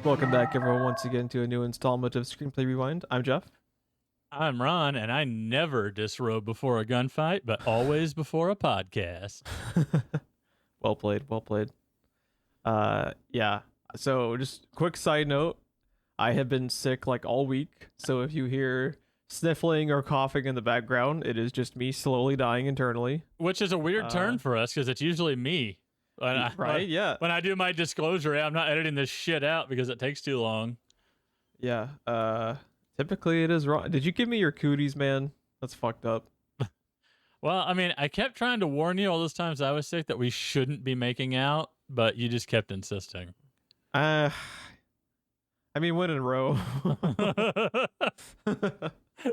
Welcome back, everyone, once again to a new installment of Screenplay Rewind. I'm Jeff. I'm Ron, and I never disrobe before a gunfight, but always before a podcast. Well played, well played. Yeah. So, just quick side note: I have been sick like all week. So if you hear sniffling or coughing in the background, it is just me slowly dying internally. Which is a weird turn for us because it's usually me. Right? Yeah. When I do my disclosure, I'm not editing this shit out because it takes too long. Yeah. Typically it is wrong. Did you give me your cooties, man? That's fucked up. Well, I mean, I kept trying to warn you all those times I was sick that we shouldn't be making out, but you just kept insisting. I mean, when in row.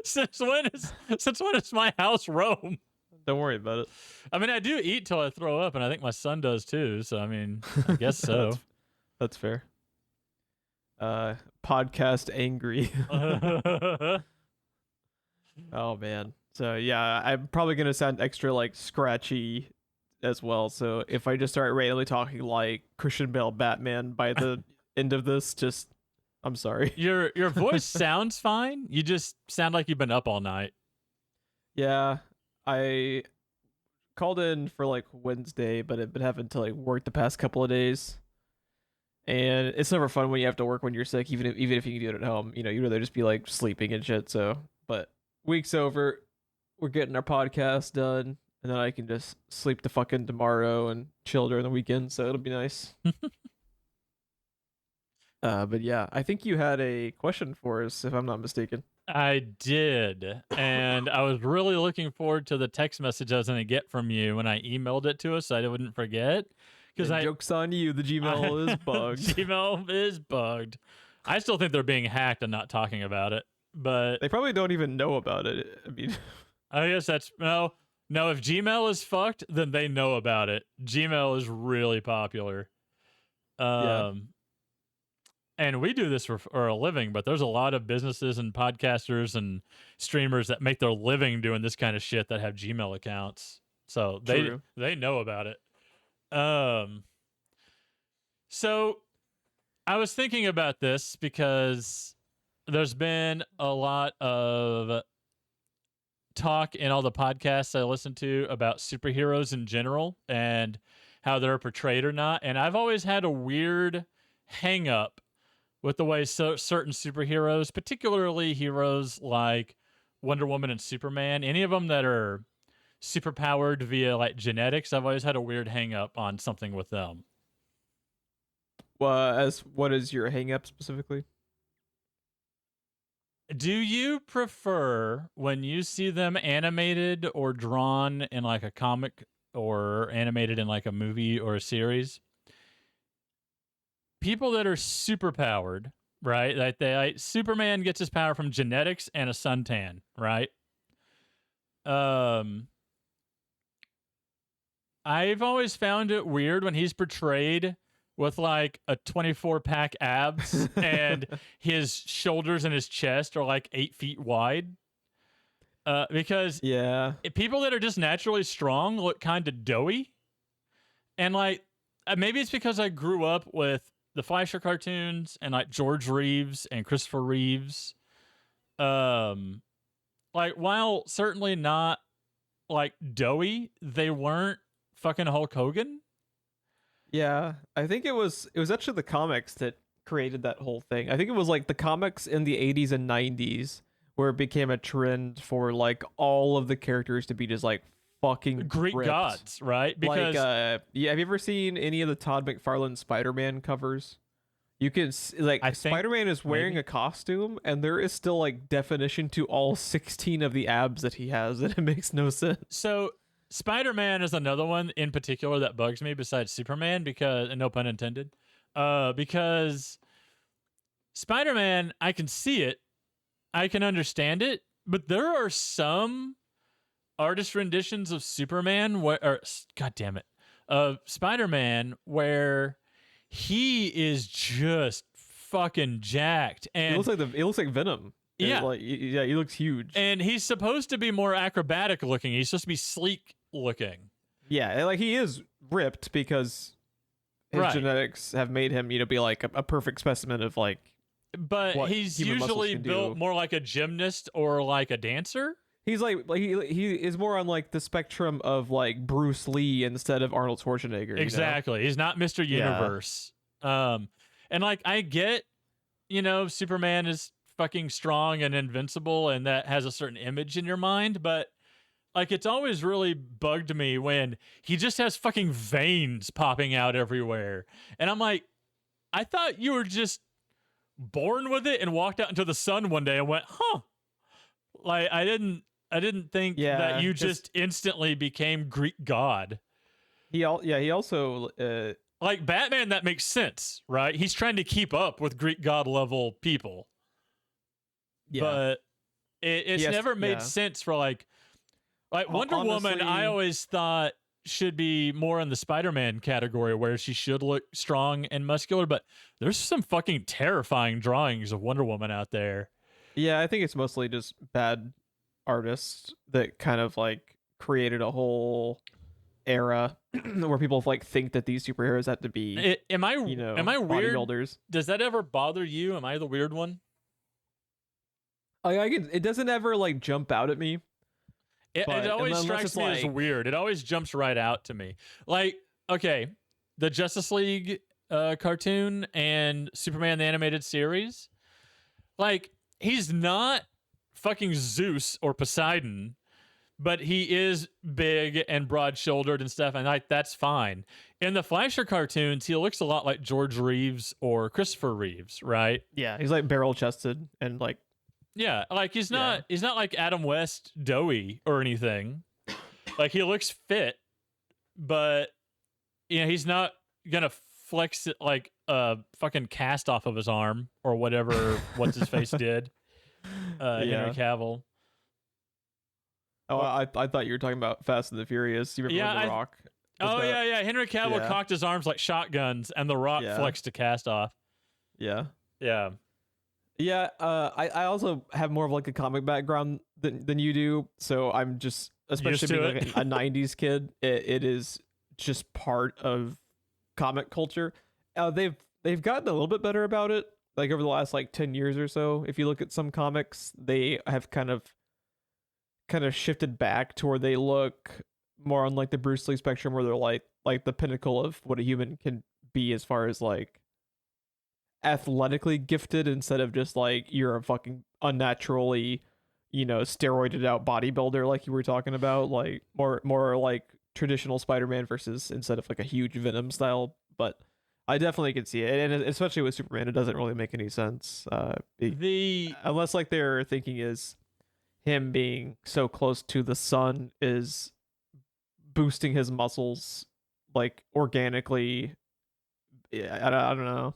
Since when is my house Rome? Don't worry about it. I mean, I do eat till I throw up, and I think my son does too. So, I mean, I guess so. That's fair. Podcast angry. Oh man. So yeah, I'm probably gonna sound extra like scratchy as well. So if I just start randomly talking like Christian Bale Batman by the end of this, just I'm sorry. Your voice sounds fine. You just sound like you've been up all night. Yeah, I called in for like Wednesday, but I've been having to like work the past couple of days. And it's never fun when you have to work when you're sick, even if you can do it at home. You know, you'd rather just be like sleeping and shit. So, but week's over. We're getting our podcast done, and then I can just sleep the fucking tomorrow and chill during the weekend. So it'll be nice. But yeah, I think you had a question for us, if I'm not mistaken. I did. And I was really looking forward to the text message I was going to get from you when I emailed it to us so I wouldn't forget. Because joke's on you, the Gmail is bugged. Gmail is bugged. I still think they're being hacked and not talking about it. But they probably don't even know about it. I mean, I guess that's no. If Gmail is fucked, then they know about it. Gmail is really popular. Yeah. And we do this for a living, but there's a lot of businesses and podcasters and streamers that make their living doing this kind of shit that have Gmail accounts. So they know about it. So I was thinking about this because there's been a lot of talk in all the podcasts I listen to about superheroes in general and how they're portrayed or not. And I've always had a weird hang up with the way certain superheroes, particularly heroes like Wonder Woman and Superman, any of them that are superpowered via like genetics, I've always had a weird hang up on something with them. Well, what is your hang up specifically? Do you prefer when you see them animated or drawn in like a comic or animated in like a movie or a series? People that are superpowered, right? Like Superman gets his power from genetics and a suntan, right? I've always found it weird when he's portrayed with like a 24-pack abs and his shoulders and his chest are like 8 feet wide. Because people that are just naturally strong look kind of doughy. And like, maybe it's because I grew up with the Fleischer cartoons and like George Reeves and Christopher Reeves. Like, while certainly not like doughy, they weren't fucking Hulk Hogan. Yeah, I think it was actually the comics that created that whole thing. I think it was like the comics in the 80s and 90s where it became a trend for like all of the characters to be just like fucking Greek ripped. gods, right? Because have you ever seen any of the Todd McFarlane Spider-Man covers? You can like Spider-Man is wearing a costume and there is still like definition to all 16 of the abs that he has, and it makes no sense. So Spider-Man is another one in particular that bugs me besides Superman because, and no pun intended, because Spider-Man, I can see it, I can understand it, but there are some artist renditions of Superman of Spider-Man where he is just fucking jacked, and it looks like Venom. Yeah, he looks huge, and he's supposed to be more acrobatic looking. He's supposed to be sleek looking. Yeah, like he is ripped because his genetics have made him, be like a perfect specimen of like. But he's usually built more like a gymnast or like a dancer. He's like he is more on like the spectrum of like Bruce Lee instead of Arnold Schwarzenegger. Exactly. He's not Mr. Universe. And like I get, Superman is fucking strong and invincible and that has a certain image in your mind, but like it's always really bugged me when he just has fucking veins popping out everywhere. And I'm like, I thought you were just born with it and walked out into the sun one day and went, huh. Like I didn't think that you just instantly became Greek god. He also like Batman, that makes sense, right? He's trying to keep up with Greek god level people. Yeah. But it's never made sense for like Wonder Woman, I always thought should be more in the Spider-Man category where she should look strong and muscular, but there's some fucking terrifying drawings of Wonder Woman out there. Yeah, I think it's mostly just bad artists that kind of like created a whole era where people like think that these superheroes have to be am I weird? Bodybuilders. Does that ever bother you? Am I the weird one? It doesn't ever like jump out at me. It always strikes me as weird. It always jumps right out to me. Like, okay, the Justice League cartoon and Superman the animated series, like he's not fucking Zeus or Poseidon, but he is big and broad-shouldered and stuff, and like that's fine. In the Fleischer cartoons, he looks a lot like George Reeves or Christopher Reeves, right? Yeah, he's like barrel-chested and like. Yeah, like he's not like Adam West doughy or anything. Like he looks fit, but he's not gonna flex it like a fucking cast off of his arm or whatever. What's his face did? Henry Cavill. Oh, I thought you were talking about Fast and the Furious. You remember The Rock? Henry Cavill cocked his arms like shotguns, and The Rock flexed a cast off. Yeah. Yeah, I also have more of like a comic background than you do, so I'm just, especially being like a 90s kid, it is just part of comic culture. They've gotten a little bit better about it, like over the last like 10 years or so. If you look at some comics, they have kind of shifted back to where they look more on like the Bruce Lee spectrum, where they're like the pinnacle of what a human can be as far as like athletically gifted, instead of just like you're a fucking unnaturally steroided out bodybuilder like you were talking about, like more like traditional Spider-Man versus instead of like a huge Venom style. But I definitely can see it, and especially with Superman, it doesn't really make any sense unless like their thinking is him being so close to the sun is boosting his muscles like organically. I don't know.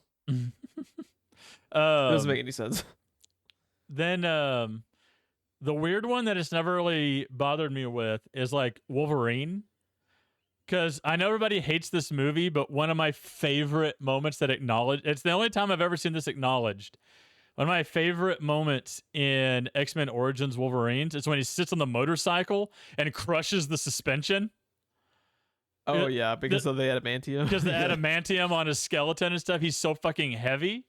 It doesn't make any sense. Then the weird one that it's never really bothered me with is like Wolverine, because I know everybody hates this movie, but one of my favorite moments it's the only time I've ever seen this acknowledged. One of my favorite moments in X-Men Origins Wolverines is when he sits on the motorcycle and crushes the suspension. Oh, yeah, because of the adamantium. Because the adamantium on his skeleton and stuff, he's so fucking heavy.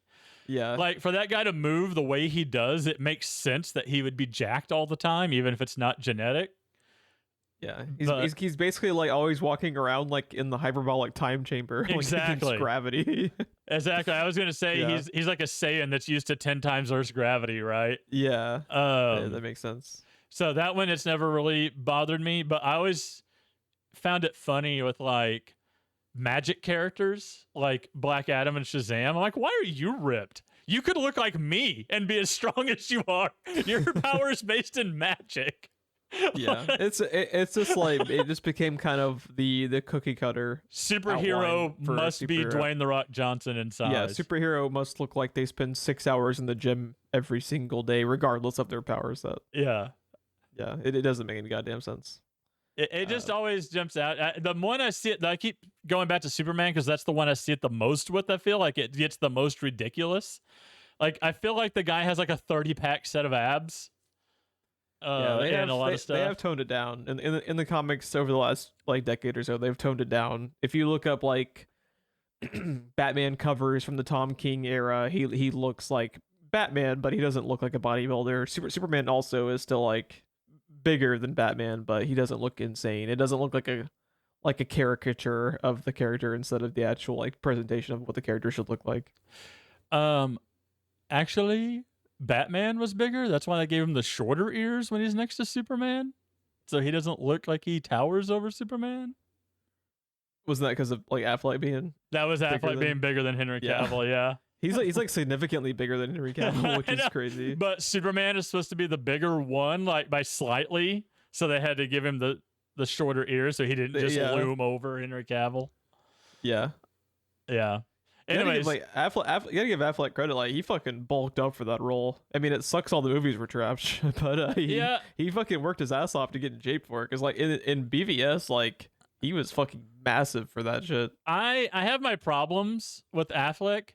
Yeah. Like, for that guy to move the way he does, it makes sense that he would be jacked all the time, even if it's not genetic. Yeah. He's basically, like, always walking around, like, in the hyperbolic time chamber. Exactly. Like, gravity. Exactly. I was going to say, he's like a Saiyan that's used to 10 times Earth's gravity, right? Yeah. That makes sense. So that one, it's never really bothered me, but I always found it funny with like magic characters like Black Adam and Shazam. I'm like, why are you ripped? You could look like me and be as strong as you are. Your power is based in magic. Yeah, it's just like it just became kind of the cookie cutter superhero must be Dwayne The Rock Johnson in size. Yeah, superhero must look like they spend 6 hours in the gym every single day, regardless of their power set. Yeah, it doesn't make any goddamn sense. It just always jumps out. The one I see it, I keep going back to Superman because that's the one I see it the most with. I feel like it gets the most ridiculous. Like I feel like the guy has like a 30-pack set of abs. They have a lot of stuff. They have toned it down in the comics over the last like decade or so. They've toned it down. If you look up like Batman covers from the Tom King era, he looks like Batman, but he doesn't look like a bodybuilder. Superman also is still like bigger than Batman, but he doesn't look insane. It doesn't look like a caricature of the character instead of the actual like presentation of what the character should look like. Actually, Batman was bigger. That's why they gave him the shorter ears when he's next to Superman, so he doesn't look like he towers over Superman. Wasn't that because of like Affleck being? That was Affleck being bigger than Henry Cavill. Yeah. He's like significantly bigger than Henry Cavill, which is crazy. But Superman is supposed to be the bigger one, like by slightly. So they had to give him the shorter ears so he didn't just loom over Henry Cavill. Yeah. Yeah. Anyways, you gotta give Affleck credit. Like he fucking bulked up for that role. I mean, it sucks all the movies were trash, but he fucking worked his ass off to get in shape for it. Because like in BVS, like he was fucking massive for that shit. I have my problems with Affleck.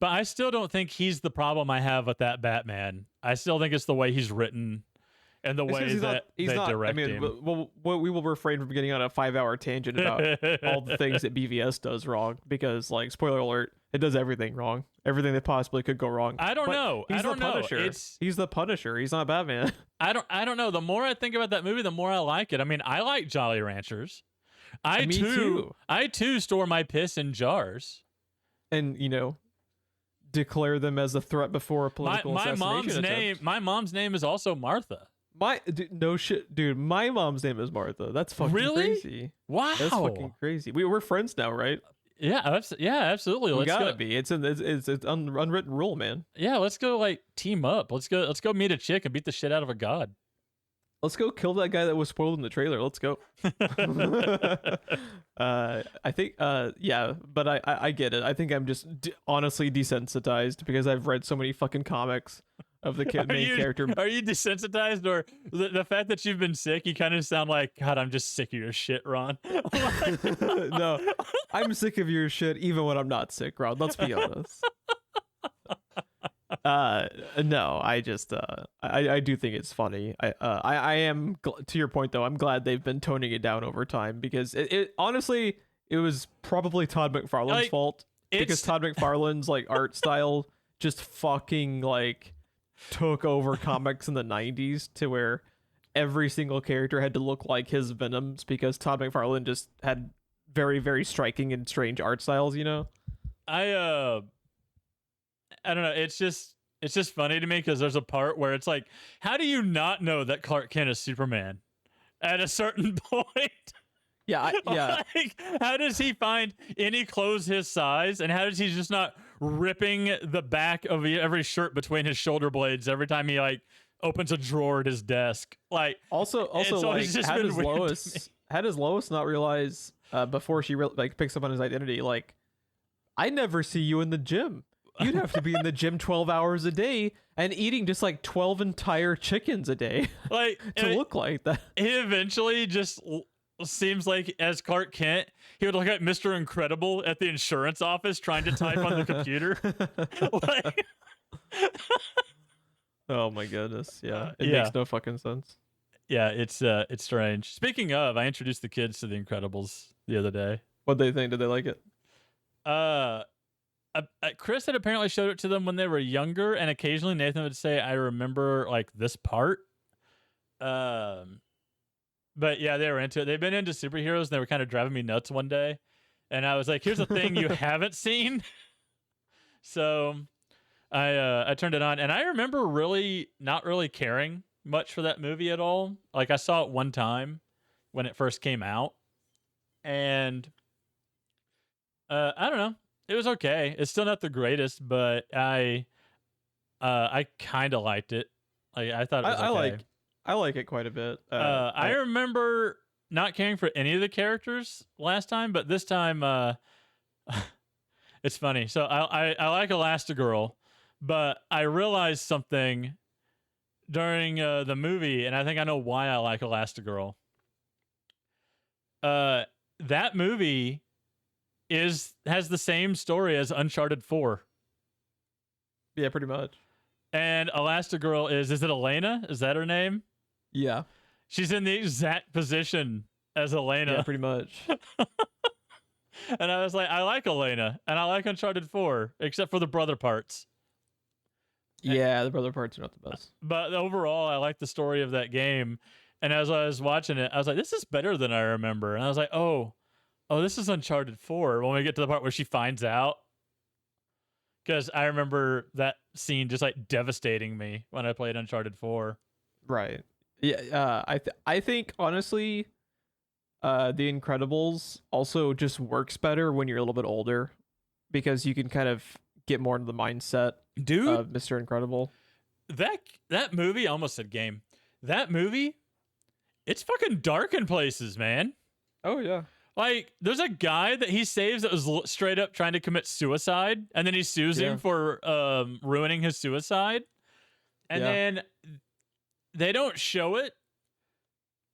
But I still don't think he's the problem I have with that Batman. I still think it's the way he's written and the way that they direct him. We will refrain from getting on a 5-hour tangent about all the things that BVS does wrong because, like, spoiler alert, it does everything wrong. Everything that possibly could go wrong. I don't know. He's the Punisher. He's the Punisher. He's not Batman. I don't know. The more I think about that movie, the more I like it. I mean, I like Jolly Ranchers. I too store my piss in jars. And, declare them as a threat before a political assassination attempt. My mom's name is also Martha. No shit, dude. My mom's name is Martha. That's fucking crazy. Wow, that's fucking crazy. We're friends now, right? Yeah, absolutely. We gotta be. It's unwritten rule, man. Yeah, let's go like team up. Let's go meet a chick and beat the shit out of a god. Let's go kill that guy that was spoiled in the trailer. Let's go. I think, but I get it. I think I'm just honestly desensitized because I've read so many fucking comics of the main character. Are you desensitized, or the fact that you've been sick? You kind of sound like, God, I'm just sick of your shit, Ron. No, I'm sick of your shit even when I'm not sick, Ron. Let's be honest. No, I just I do think it's funny. I am to your point though. I'm glad they've been toning it down over time because it honestly it was probably Todd McFarlane's fault because Todd McFarlane's like art style just fucking like took over comics in the 90s to where every single character had to look like his Venoms because Todd McFarlane just had very, very striking and strange art styles, I don't know. It's just funny to me because there's a part where it's like, how do you not know that Clark Kent is Superman at a certain point? Yeah, yeah. Like, how does he find any clothes his size, and how does he just not ripping the back of every shirt between his shoulder blades every time he like opens a drawer at his desk? Like, also, like, how does Lois not realize before she picks up on his identity? Like, I never see you in the gym. You'd have to be in the gym 12 hours a day and eating just like 12 entire chickens a day, like to look like that. He eventually just seems like, as Clark Kent, he would look like Mr. Incredible at the insurance office trying to type on the computer. Like, oh my goodness, yeah, it makes no fucking sense. Yeah, it's strange. Speaking of, I introduced the kids to The Incredibles the other day. What'd they think? Did they like it? Chris had apparently showed it to them when they were younger, and occasionally Nathan would say, I remember like this part. But yeah, they were into it. They've been into superheroes, and they were kind of driving me nuts one day. And I was like, here's a thing you haven't seen. So I turned it on, and I remember not really caring much for that movie at all. Like, I saw it one time when it first came out, and I don't know. It was okay. It's still not the greatest, but I kind of liked it. Like, I thought it was okay. I like it quite a bit. I remember not caring for any of the characters last time, but this time, it's funny. So I like Elastigirl, but I realized something during the movie, and I think I know why I like Elastigirl. That movie has the same story as Uncharted 4. Yeah, pretty much. And Elastigirl is it Elena? Is that her name? Yeah. She's in the exact position as Elena. Yeah, pretty much. And I was like, I like Elena, and I like Uncharted 4, except for the brother parts. Yeah, the brother parts are not the best. But overall, I like the story of that game. And as I was watching it, I was like, this is better than I remember. And I was like, oh, this is Uncharted 4 when we get to the part where she finds out. Because I remember that scene just like devastating me when I played Uncharted 4. Right. Yeah. I think honestly, The Incredibles also just works better when you're a little bit older, because you can kind of get more into the mindset of Mr. Incredible. That movie, I almost said game. That movie, it's fucking dark in places, man. Oh yeah. Like, there's a guy that he saves that was straight up trying to commit suicide, and then he sues him for ruining his suicide. And then they don't show it.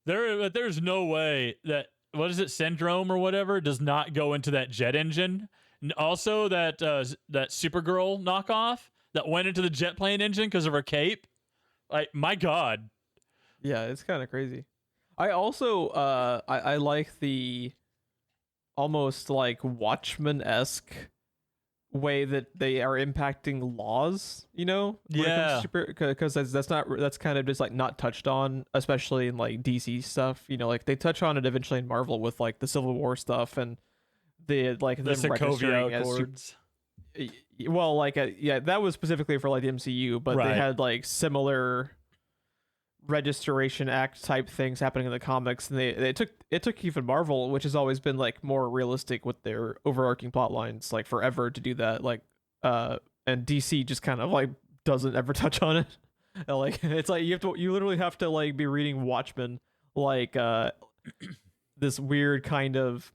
There's no way that, what is it, Syndrome or whatever, does not go into that jet engine. And also, that Supergirl knockoff that went into the jet plane engine because of her cape. Like, my God. Yeah, it's kind of crazy. I also I like the almost like Watchmen-esque way that they are impacting laws, you know? Because that's kind of just like not touched on, especially in like DC stuff, you know, like they touch on it eventually in Marvel with like the Civil War stuff and the Sokovia Accords. Well, like that was specifically for like the MCU, but they had like similar Registration Act type things happening in the comics, and it took even Marvel, which has always been like more realistic with their overarching plot lines, like forever to do that. Like and DC just kind of like doesn't ever touch on it. Like it's like you literally have to like be reading Watchmen, like this weird kind of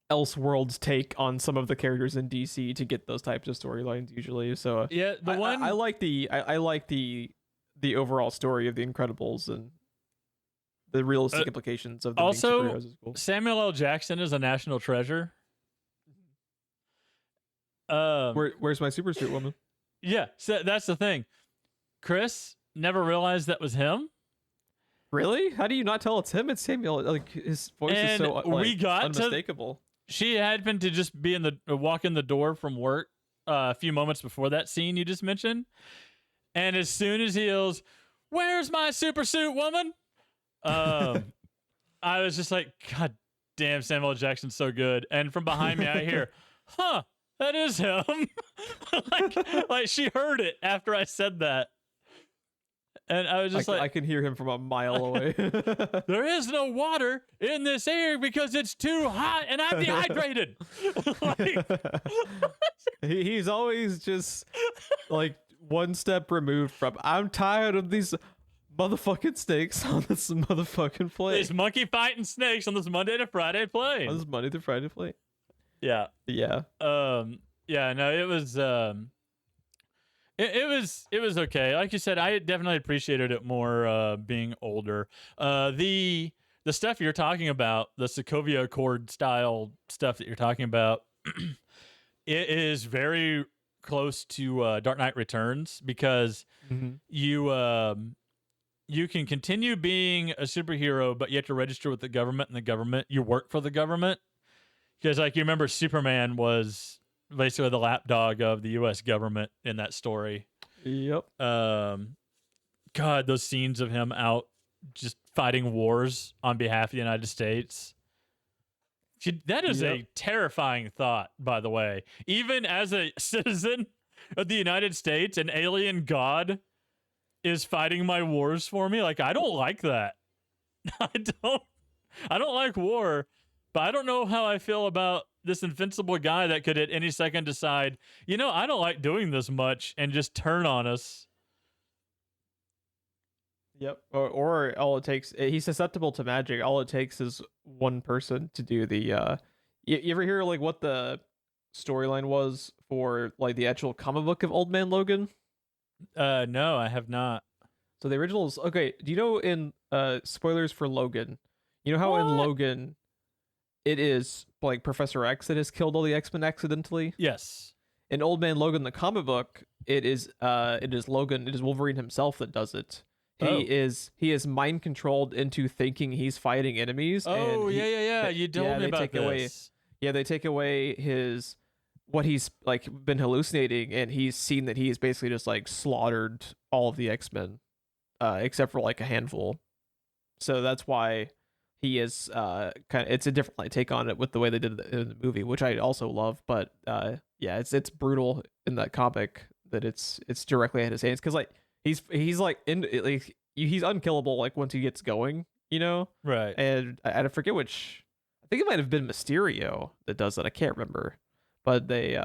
Elseworlds take on some of the characters in DC to get those types of storylines usually. So I like the overall story of The Incredibles and the realistic implications of them being superheroes is cool. Samuel L. Jackson is a national treasure. Where's my super suit woman? Yeah, so that's the thing. Chris never realized that was him. Really? How do you not tell it's him? It's Samuel. Like his voice is so unmistakable. She happened to just be walk in the door from work a few moments before that scene you just mentioned. And as soon as he yells, "Where's my super suit woman?" I was just like, God damn, Samuel L. Jackson's so good. And from behind me, I hear, "Huh, that is him." like she heard it after I said that. And I was just I can hear him from a mile away. There is no water in this air because it's too hot and I'm dehydrated. He's always just like one step removed from, I'm tired of these motherfucking snakes on this motherfucking plane. These monkey fighting snakes on this Monday to Friday plane. On this Monday to Friday plane. Yeah. Yeah. No, it was it was okay. Like you said, I definitely appreciated it more being older. The stuff you're talking about, the Sokovia Accord style stuff that you're talking about, it is very close to Dark Knight Returns because you can continue being a superhero, but you have to register with the government, and the government, you work for the government. Because like you remember, Superman was basically the lapdog of the U.S. government in that story. Yep. God, those scenes of him out just fighting wars on behalf of the United States. That is a terrifying thought, by the way. Even as a citizen of the United States, an alien god is fighting my wars for me. Like, I don't like that. I don't like war, but I don't know how I feel about this invincible guy that could at any second decide, I don't like doing this much and just turn on us. Yep. Or all it takes, he's susceptible to magic. All it takes is one person to do the you ever hear like what the storyline was for like the actual comic book of Old Man Logan? No, I have not. So the originals, okay, do you know in spoilers for Logan, you know how in Logan it is like Professor X that has killed all the X-Men accidentally? Yes. In Old Man Logan, the comic book, it is Logan, it is Wolverine himself that does it. He is mind controlled into thinking he's fighting enemies. Oh, yeah. You told me about this. Yeah, they take away his what he's like been hallucinating, and he's seen that he's basically just like slaughtered all of the X-Men, except for like a handful. So that's why he is kind of, it's a different like, take on it with the way they did it in the movie, which I also love. But yeah, it's brutal in that comic that it's directly at his hands, because like he's like in like he's unkillable like once he gets going, you know. Right. And I forget which. I think it might have been Mysterio that does that. I can't remember, but they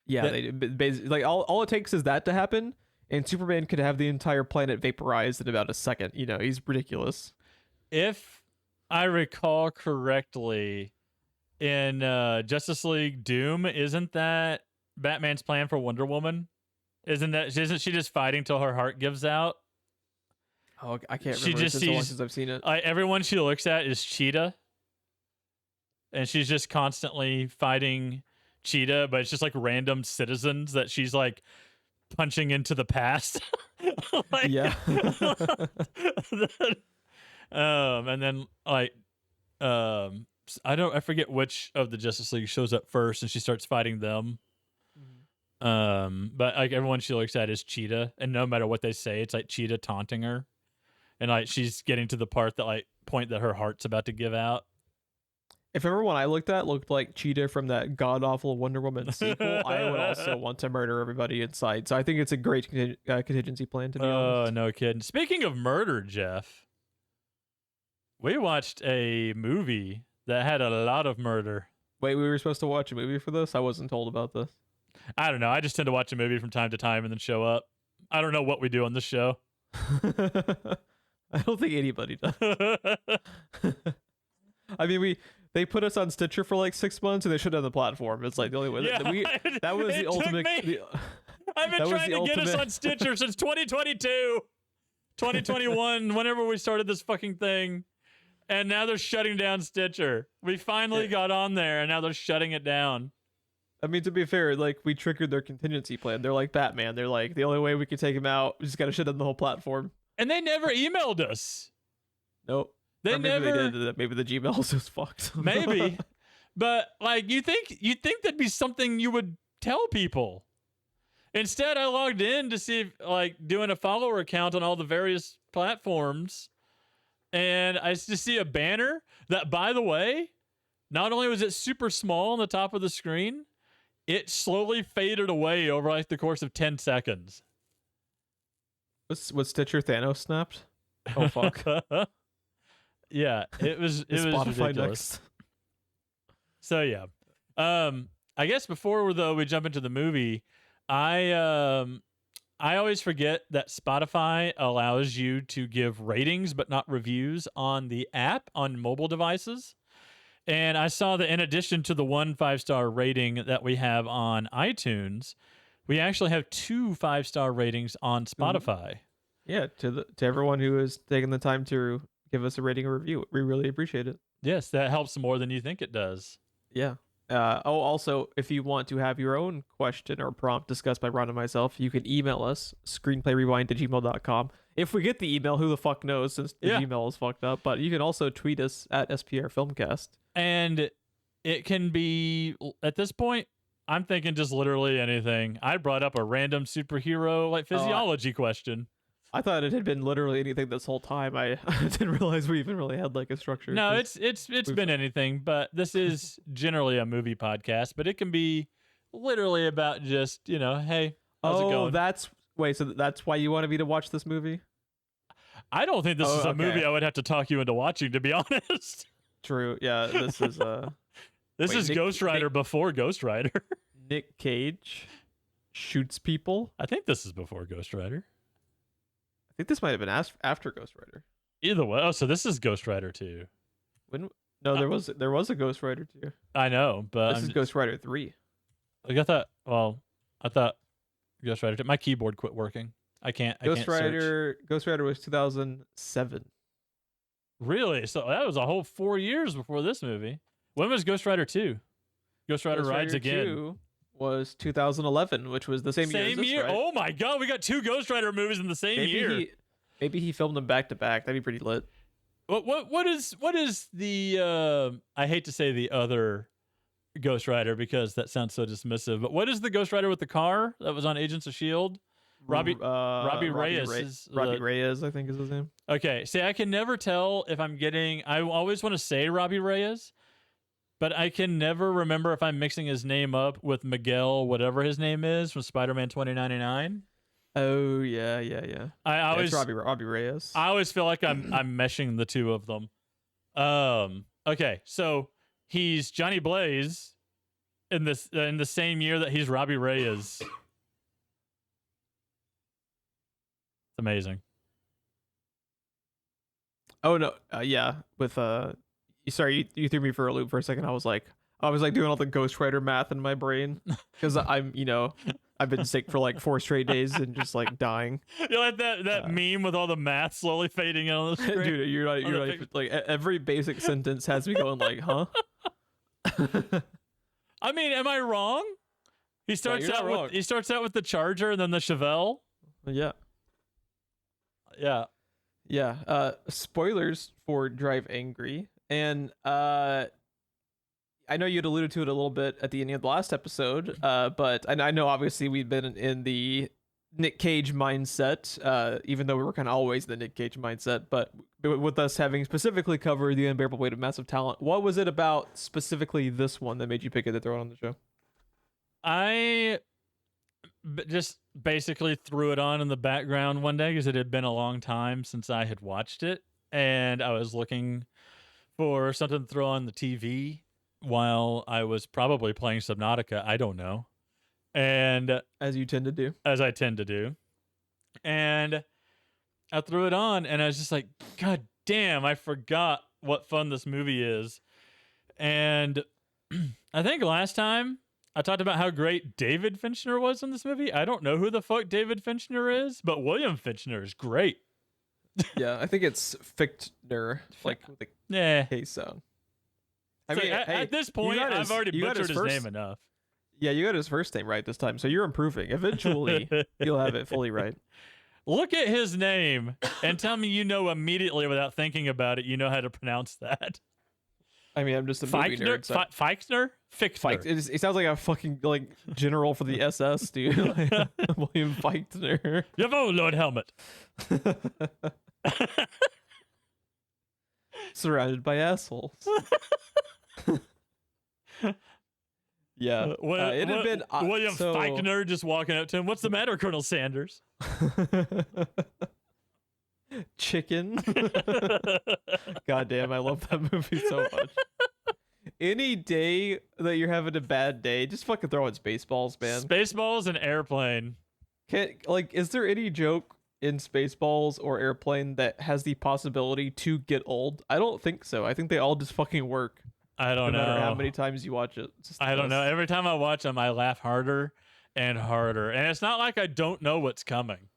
they basically like all it takes is that to happen, and Superman could have the entire planet vaporized in about a second. You know, he's ridiculous. If I recall correctly, in Justice League Doom, isn't that Batman's plan for Wonder Woman? Isn't she just fighting till her heart gives out? Oh, I can't remember. It's been so long since I've seen it. Everyone she looks at is Cheetah, and she's just constantly fighting Cheetah, but it's just like random citizens that she's like punching into the past. Like, yeah. And then like I forget which of the Justice League shows up first, and she starts fighting them. But like everyone she looks at is Cheetah, and no matter what they say, it's like Cheetah taunting her, and like she's getting to the part that like point that her heart's about to give out. If everyone I looked at looked like Cheetah from that god awful Wonder Woman sequel, I would also want to murder everybody inside. So I think it's a great contingency plan, to be honest. Oh, no kidding. Speaking of murder, Jeff, we watched a movie that had a lot of murder. Wait, we were supposed to watch a movie for this? I wasn't told about this. I don't know. I just tend to watch a movie from time to time and then show up. I don't know what we do on this show. I don't think anybody does. I mean, they put us on Stitcher for like 6 months, and they shut down the platform. It's like the only way that was the ultimate. I've been trying to get us on Stitcher since 2022, 2021, whenever we started this fucking thing, and now they're shutting down Stitcher. We finally got on there, and now they're shutting it down. I mean, to be fair, like we triggered their contingency plan. They're like Batman. They're like, the only way we could take him out, we just got to shut down the whole platform. And they never emailed us. Nope. Maybe they did. Maybe the Gmail's just fucked. Maybe, but like you think that'd be something you would tell people. Instead, I logged in to see if, like, doing a follower account on all the various platforms, and I just see a banner that, by the way, not only was it super small on the top of the screen, it slowly faded away over like the course of 10 seconds. Was Stitcher Thanos snapped? Oh fuck. Yeah, it was Spotify ridiculous. Next. So yeah, I guess before we jump into the movie, I always forget that Spotify allows you to give ratings but not reviews on the app on mobile devices. And I saw that in addition to the 1 5-star rating that we have on iTunes, we actually have 2 5-star ratings on Spotify. Yeah, to everyone who has taken the time to give us a rating or review, we really appreciate it. Yes, that helps more than you think it does. Yeah. Also, if you want to have your own question or prompt discussed by Ron and myself, you can email us, screenplayrewind@gmail.com. If we get the email, who the fuck knows, since the Gmail is fucked up. But you can also tweet us at SPR Filmcast. And it can be, at this point, I'm thinking just literally anything. I brought up a random superhero like physiology question. I thought it had been literally anything this whole time. I didn't realize we even really had like a structure. No, it's been anything, but this is generally a movie podcast, but it can be literally about just, hey, how's it going? So that's why you wanted me to watch this movie? I don't think this is a movie I would have to talk you into watching, to be honest. True. Yeah, this is this is Ghost Rider before Ghost Rider. Nick Cage shoots people. I think this is before Ghost Rider. I think this might have been after Ghost Rider. Either way. Oh, so this is Ghost Rider 2. There was a Ghost Rider 2. I know, but this is Ghost Rider 3. I thought Ghost Rider 2. My keyboard quit working. I can't search. Ghost Rider was 2007. Really? So that was a whole 4 years before this movie. When was Ghost Rider 2? Ghost Rider Rides Again 2 was 2011, which was the same year as this, right? Oh my god, we got 2 Ghost Rider movies in the same year. Maybe he filmed them back to back. That'd be pretty lit. What is the I hate to say the other Ghost Rider because that sounds so dismissive, but what is the Ghost Rider with the car that was on Agents of Shield? Robbie Reyes is Robbie Reyes, I think is his name. Okay, see, I can never tell if I'm getting. I always want to say Robbie Reyes, but I can never remember if I'm mixing his name up with Miguel, whatever his name is from Spider-Man 2099. Oh yeah. I always it's Robbie Reyes. I always feel like I'm meshing the two of them. Okay, so he's Johnny Blaze in the same year that he's Robbie Reyes. It's amazing. Oh no, yeah. With sorry, you threw me for a loop for a second. I was like doing all the Ghost Rider math in my brain because I've been sick for like 4 straight days and just like dying. You like that meme with all the math slowly fading out on the screen? Dude, you're not like every basic sentence has me going like, huh? I mean, am I wrong? He starts out with the Charger and then the Chevelle. Yeah. Yeah. Yeah. Spoilers for Drive Angry. And I know you'd alluded to it a little bit at the end of the last episode, but I know obviously we've been in the Nick Cage mindset, even though we were kind of always in the Nick Cage mindset, but with us having specifically covered The Unbearable Weight of Massive Talent, what was it about specifically this one that made you pick it to throw it on the show? I just basically threw it on in the background one day because it had been a long time since I had watched it, and I was looking for something to throw on the TV while I was probably playing Subnautica. I don't know. And as you tend to do. As I tend to do. And I threw it on and I was just like, God damn, I forgot what fun this movie is. And I think last time I talked about how great David Fincher was in this movie. I don't know who the fuck David Fincher is, but William Fichtner is great. Yeah, I think it's Fichtner, like with the K sound. I mean, at this point, I've already butchered his name enough. Yeah, you got his first name right this time, so you're improving. Eventually, you'll have it fully right. Look at his name and tell me you know immediately without thinking about it, you know how to pronounce that. I mean, I'm just a movie nerd. So. Fichtner? Fichtner. It sounds like a fucking like general for the SS, dude. William Fichtner. Yavo, Lord Helmet. Surrounded by assholes. Yeah, it had been William Fichtner just walking up to him. What's the matter, Colonel Sanders? Chicken. God damn, I love that movie so much. Any day that you're having a bad day, just fucking throw in Spaceballs, man. Spaceballs and Airplane. Is there any joke in Spaceballs or Airplane that has the possibility to get old? I don't think so. I think they all just fucking work. I don't know. No matter how many times you watch it. I don't know. Every time I watch them, I laugh harder and harder. And it's not like I don't know what's coming.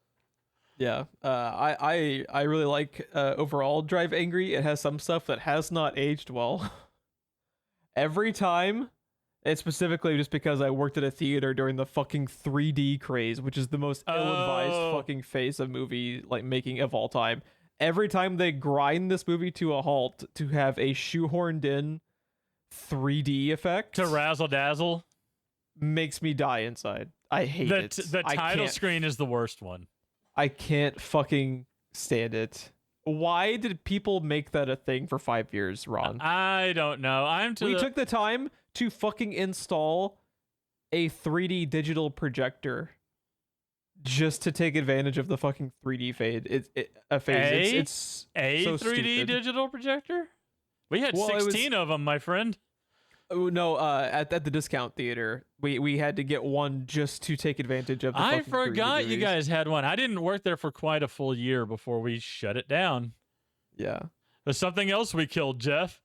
Yeah. I really like overall Drive Angry. It has some stuff that has not aged well. Every time, and specifically just because I worked at a theater during the fucking 3D craze, which is the most ill-advised fucking phase of movie like making of all time. Every time they grind this movie to a halt to have a shoehorned in 3D effect to razzle dazzle makes me die inside. I hate it. The title screen is the worst one. I can't fucking stand it. Why did people make that a thing for 5 years, Ron? I don't know. We took the time to fucking install a 3D digital projector just to take advantage of the fucking 3D fade. It's a 3D so stupid. Digital projector? We had 16 of them, my friend. Oh no! At the discount theater, we had to get one just to take advantage of. I forgot you guys had one. I didn't work there for quite a full year before we shut it down. Yeah, there's something else we killed, Jeff.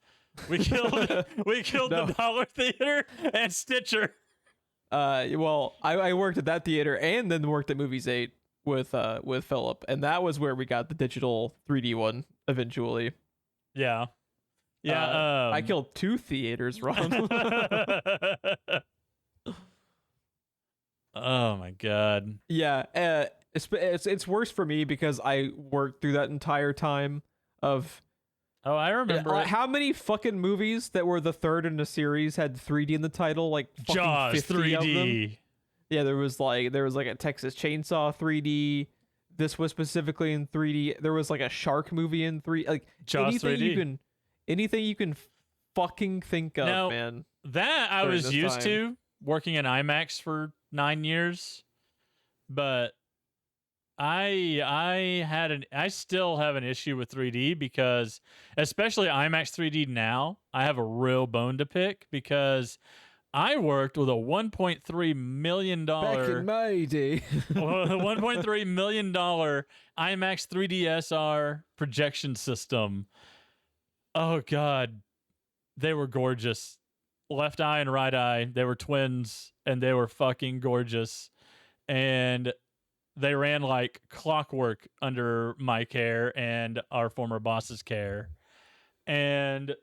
We killed the Dollar Theater and Stitcher. Well, I worked at that theater and then worked at Movies 8 with Philip, and that was where we got the digital 3D one eventually. Yeah. Yeah, I killed 2 theaters, Ron. Oh my god. Yeah, it's worse for me because I worked through that entire time of Oh, I remember it. How many fucking movies that were the third in the series had 3D in the title? Like fucking Jaws 50 3D. of them. Yeah, there was like a Texas Chainsaw 3D. This was specifically in 3D. There was like a shark movie in 3D. Like Jaws anything you can fucking think of, Now, man. That I was used time. to working in IMAX for 9 years, but I still have an issue with 3D because, especially IMAX 3D now, I have a real bone to pick because I worked with a $1.3 million Back in my day. $1.3 million IMAX 3D SR projection system. Oh God, they were gorgeous. Left eye and right eye, they were twins, and they were fucking gorgeous. And they ran like clockwork under my care and our former boss's care. And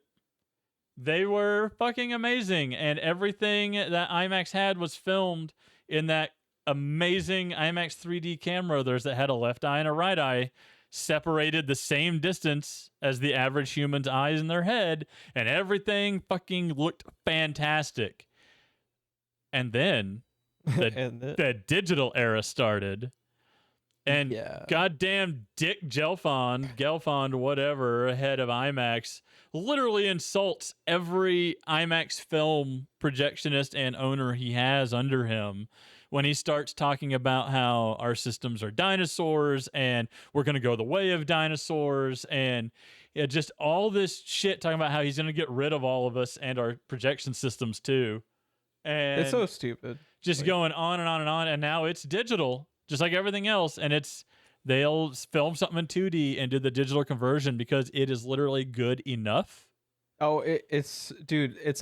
they were fucking amazing. And everything that IMAX had was filmed in that amazing IMAX 3D camera. There's that had a left eye and a right eye, separated the same distance as the average human's eyes in their head, and everything fucking looked fantastic. And then the digital era started. And goddamn Dick Gelfond, whatever, head of IMAX, literally insults every IMAX film projectionist and owner he has under him when he starts talking about how our systems are dinosaurs and we're going to go the way of dinosaurs and just all this shit talking about how he's going to get rid of all of us and our projection systems too. And it's so stupid. Just going on and on and on. And now it's digital, just like everything else. And they'll film something in 2D and do the digital conversion because it is literally good enough. Oh, it's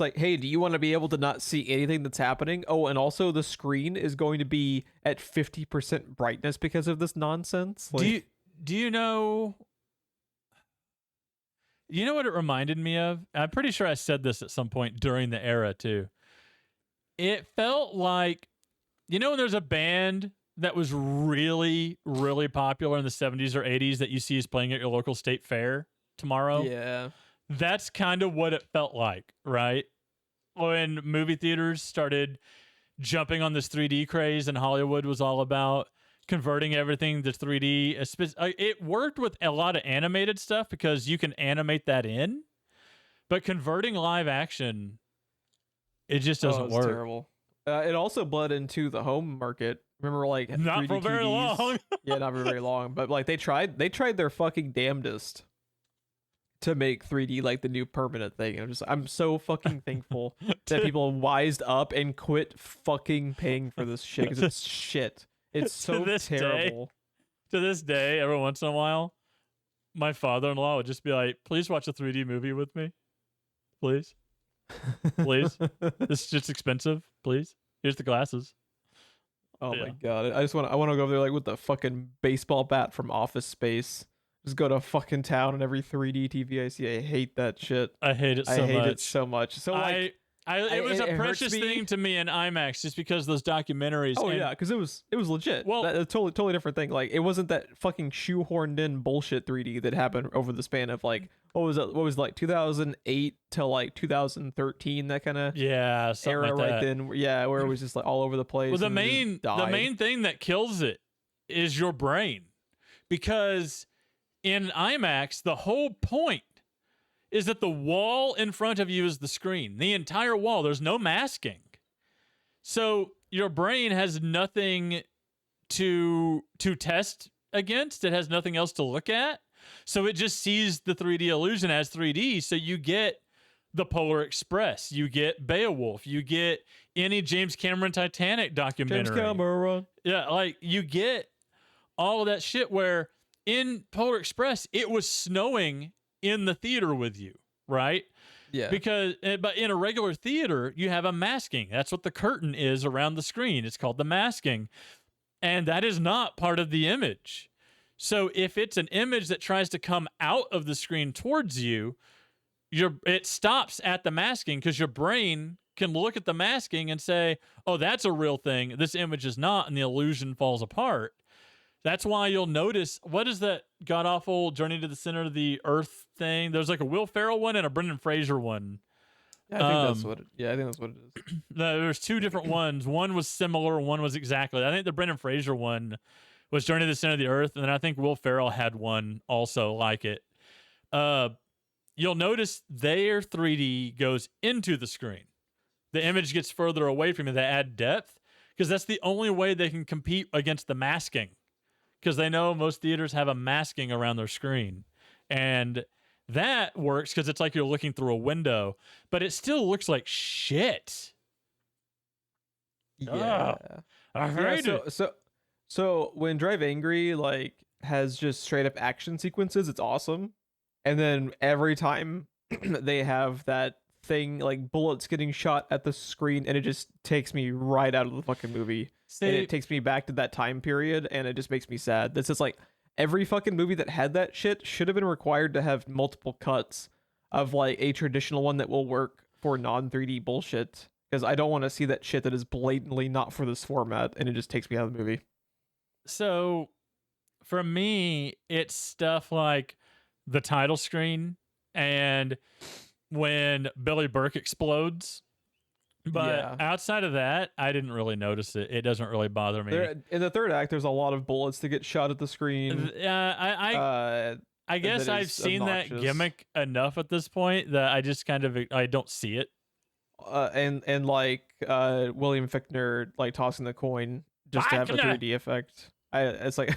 like, hey, do you want to be able to not see anything that's happening? Oh, and also the screen is going to be at 50% brightness because of this nonsense. Like, do you know what it reminded me of? I'm pretty sure I said this at some point during the era too. It felt like, when there's a band that was really, really popular in the 70s or 80s that you see is playing at your local state fair tomorrow? Yeah. That's kind of what it felt like, right? When movie theaters started jumping on this 3D craze and Hollywood was all about converting everything to 3D. It worked with a lot of animated stuff because you can animate that in, but converting live action, it just doesn't work. Terrible. It also bled into the home market. Remember, like, not 3D for very TVs? long. Yeah, not for very long. But like they tried their fucking damnedest to make 3D like the new permanent thing. I'm so fucking thankful that people wised up and quit fucking paying for this shit because it's shit. It's so terrible. To this day, every once in a while, my father-in-law would just be like, "Please watch a 3D movie with me, please, please. This is just expensive. Please, here's the glasses." Oh my god! I want to go over there like with the fucking baseball bat from Office Space. Just go to fucking town and every 3D TV I see. I hate that shit. I hate it so much. I hate it so much. So like, it was a precious thing to me in IMAX just because those documentaries. Oh yeah, because it was legit. Well, a totally different thing. Like it wasn't that fucking shoehorned in bullshit 3D that happened over the span of like what was it like 2008 till like 2013, that kind of era like right then. Yeah, where it was just like all over the place. Well, the main thing that kills it is your brain, because in IMAX the whole point is that the wall in front of you is the screen. The entire wall. There's no masking. So your brain has nothing to test against. It has nothing else to look at. So it just sees the 3D illusion as 3D. So you get the Polar Express. You get Beowulf. You get any James Cameron Titanic documentary. James Cameron. Yeah, like you get all of that shit where in Polar Express, it was snowing in the theater with you, right? Yeah. But in a regular theater, you have a masking. That's what the curtain is around the screen. It's called the masking. And that is not part of the image. So if it's an image that tries to come out of the screen towards you, it stops at the masking because your brain can look at the masking and say, oh, that's a real thing. This image is not, and the illusion falls apart. That's why you'll notice, what is that god awful Journey to the Center of the Earth thing? There's like a Will Ferrell one and a Brendan Fraser one. Yeah, I think that's what. I think that's what it is. There's two different ones. One was similar. One was exactly. I think the Brendan Fraser one was Journey to the Center of the Earth, and then I think Will Ferrell had one also like it. You'll notice their 3D goes into the screen. The image gets further away from you. They add depth because that's the only way they can compete against the masking. Because they know most theaters have a masking around their screen, and that works because it's like you're looking through a window, but it still looks like shit. Yeah. I hate it. So when Drive Angry like has just straight up action sequences, it's awesome. And then every time they have that thing like bullets getting shot at the screen, and it just takes me right out of the fucking movie. And it takes me back to that time period, and it just makes me sad. This is like every fucking movie that had that shit should have been required to have multiple cuts of like a traditional one that will work for non-3D bullshit. Because I don't want to see that shit that is blatantly not for this format, and it just takes me out of the movie. So for me, it's stuff like the title screen and when Billy Burke explodes. But outside of that, I didn't really notice it. It doesn't really bother me. In the third act, there's a lot of bullets that get shot at the screen. I guess I've seen obnoxious. that gimmick enough at this point that I just kind of I don't see it. And like William Fichtner like tossing the coin just to have a 3D effect. It's like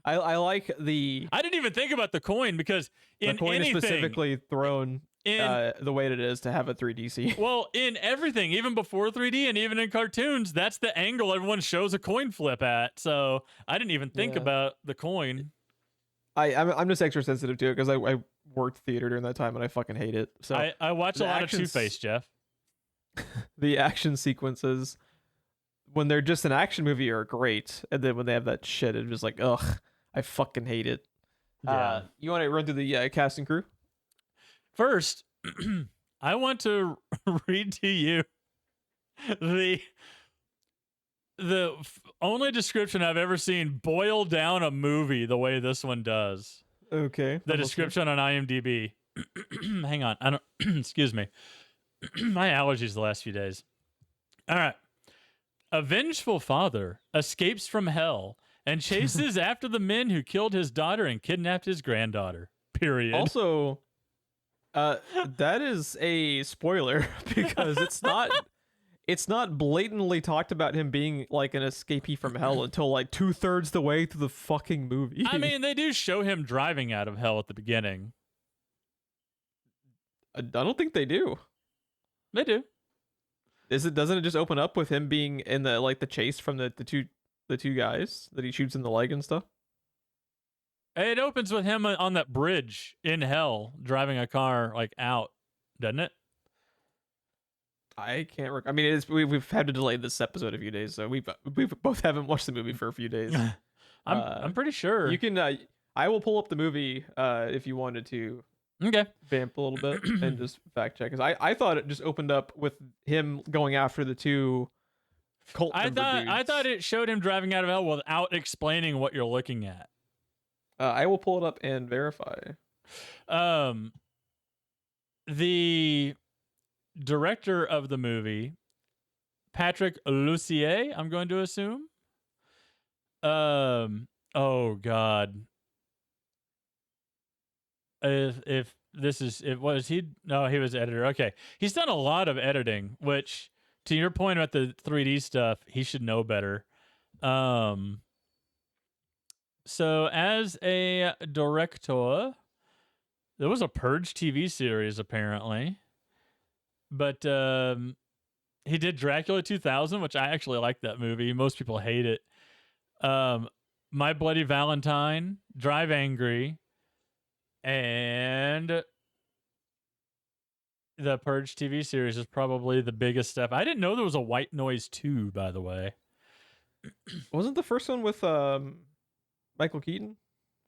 I like the. I didn't even think about the coin because the coin anything, is specifically thrown the way it is to have a 3D scene. Well, in everything, even before 3D and even in cartoons, that's the angle everyone shows a coin flip at. So I didn't even think about the coin. I'm just extra sensitive to it because I worked theater during that time and I fucking hate it. So I watch a lot of Two-Face, Jeff. The action sequences when they're just an action movie are great, and then when they have that shit, it's just like, ugh, I fucking hate it. Yeah. You want to run through the cast and crew? First, I want to read to you the only description I've ever seen boil down a movie the way this one does. Okay. The description on IMDb. Hang on. I don't excuse me. My allergies the last few days. All right. A vengeful father escapes from hell and chases after the men who killed his daughter and kidnapped his granddaughter. Period. Also, that is a spoiler because it's not blatantly talked about him being like an escapee from hell until like 2/3 the way through the fucking movie. I mean, they do show him driving out of hell at the beginning. I don't think they do. They do. Doesn't it just open up with him being in the like the chase from the two guys that he shoots in the leg and stuff? It opens with him on that bridge in hell driving a car like out, doesn't it? I can't. I mean, we've had to delay this episode a few days, so we both haven't watched the movie for a few days. I'm pretty sure you can. I will pull up the movie if you wanted to. Okay. Vamp a little bit and just fact check, because I thought it just opened up with him going after the two cult member dudes. I thought it showed him driving out of hell without explaining what you're looking at. I will pull it up and verify. The director of the movie, Patrick Lussier, I'm going to assume. Oh God. If this is it was he no he was editor. Okay, he's done a lot of editing, which to your point about the 3D stuff, he should know better. So as a director, there was a Purge TV series apparently, but he did Dracula 2000, which I actually like that movie. Most people hate it. My Bloody Valentine, Drive Angry, and the Purge TV series is probably the biggest step. I didn't know there was a White Noise 2, by the way. Wasn't the first one with Michael Keaton?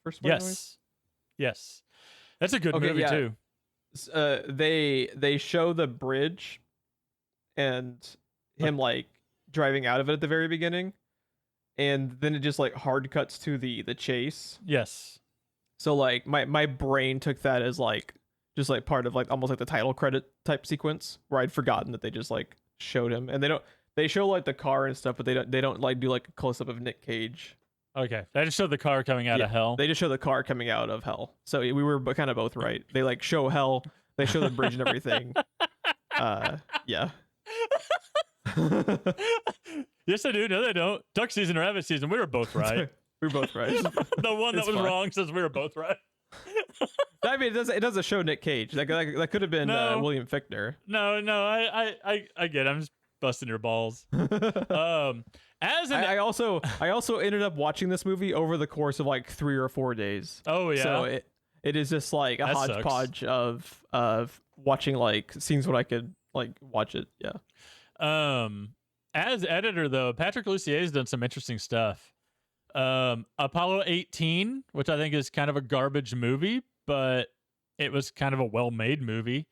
First White Noise? Yes. That's a good movie too. They show the bridge and him like driving out of it at the very beginning. and then it just like hard cuts to the chase. Yes. So like my brain took that as like just like part of like almost like the title credit type sequence where I'd forgotten that they just like showed him, and they show like the car and stuff, but they don't like do like a close up of Nick Cage. Okay, they just showed the car coming out of hell. They just show the car coming out of hell. So we were kind of both right. They like show hell, they show the bridge and everything. Yeah. Yes, I do. No, they don't. Duck season or rabbit season, we were both right. We were both right. The one that was wrong says we were both right. I mean, it doesn't show Nick Cage. That could have been William Fichtner. No, I get it. I'm just busting your balls. I also ended up watching this movie over the course of like 3 or 4 days. Oh yeah. So it is just like a hodgepodge of watching like scenes when I could like watch it. Yeah. As editor though, Patrick Lucier's done some interesting stuff. Apollo 18, which I think is kind of a garbage movie, but it was kind of a well-made movie.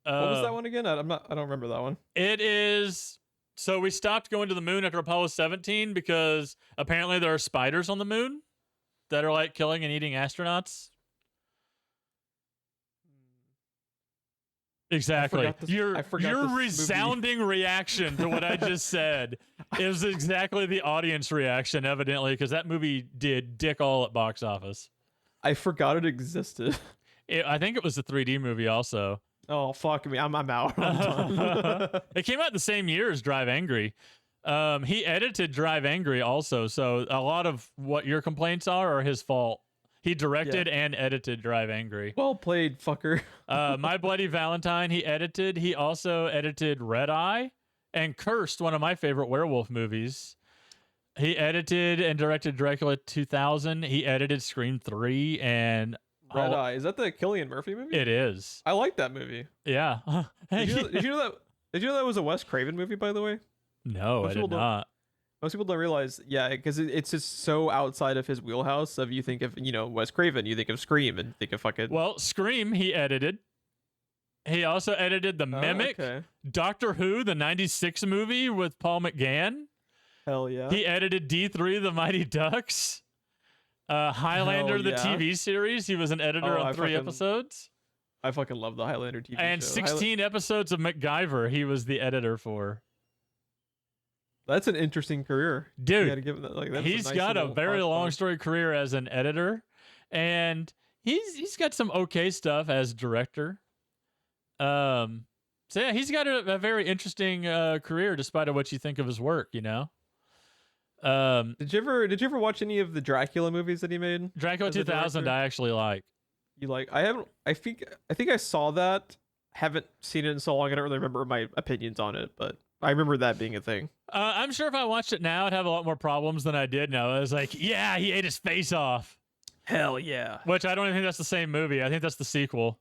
What was that one again? I don't remember that one. It is. So we stopped going to the moon after Apollo 17 because apparently there are spiders on the moon that are like killing and eating astronauts. Exactly. Your resounding reaction to what I just said is exactly the audience reaction, evidently, because that movie did dick all at box office. I forgot it existed. I think it was a 3D movie also. Oh, fuck me. I'm out. I'm done. It came out the same year as Drive Angry. He edited Drive Angry also, so a lot of what your complaints are his fault. He directed and edited Drive Angry. Well played, fucker. My Bloody Valentine, he edited. He also edited Red Eye and Cursed, one of my favorite werewolf movies. He edited and directed Dracula 2000. He edited Scream 3 and... Red Eye. Is that the Cillian Murphy movie? It is. I like that movie. Yeah. Did you know that was a Wes Craven movie, by the way? No, I did not. Most people don't realize, because it's just so outside of his wheelhouse. If you think of, Wes Craven, you think of Scream and think of fucking... Well, Scream, he edited. He also edited The Mimic, Doctor Who, the 96 movie with Paul McGann. Hell yeah. He edited D3, The Mighty Ducks. Highlander, the TV series. He was an editor on 3 episodes. I fucking love the Highlander TV show. And 16 episodes of MacGyver, he was the editor for. That's an interesting career. Dude, you gotta give him that, he's got a very long story career as an editor, and he's got some okay stuff as director. So yeah, he's got a very interesting career despite of what you think of his work, Did you ever watch any of the Dracula movies that he made? Dracula 2000 I actually like. You like? I think I saw that. Haven't seen it in so long I don't really remember my opinions on it, but I remember that being a thing. I'm sure if I watched it now, I'd have a lot more problems than I did now. I was like, yeah, he ate his face off. Hell yeah. Which I don't even think that's the same movie. I think that's the sequel.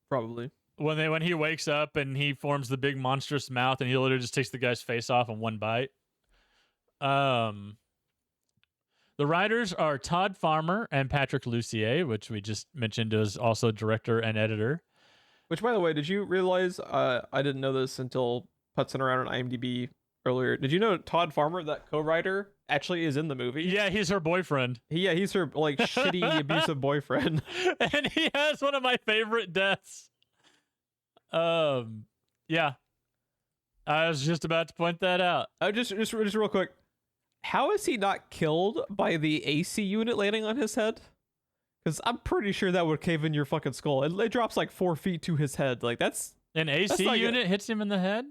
Probably. When he wakes up and he forms the big monstrous mouth and he literally just takes the guy's face off in one bite. The writers are Todd Farmer and Patrick Lussier, which we just mentioned is also director and editor. Which, by the way, did you realize, I didn't know this until putzing around on IMDb earlier. Did you know Todd Farmer, that co-writer, actually is in the movie? Yeah, he's her boyfriend. He's her, like, shitty, abusive boyfriend. And he has one of my favorite deaths. Yeah. I was just about to point that out. Just real quick. How is he not killed by the AC unit landing on his head? Because I'm pretty sure that would cave in your fucking skull. It drops like 4 feet to his head. Like that's an AC unit hits him in the head.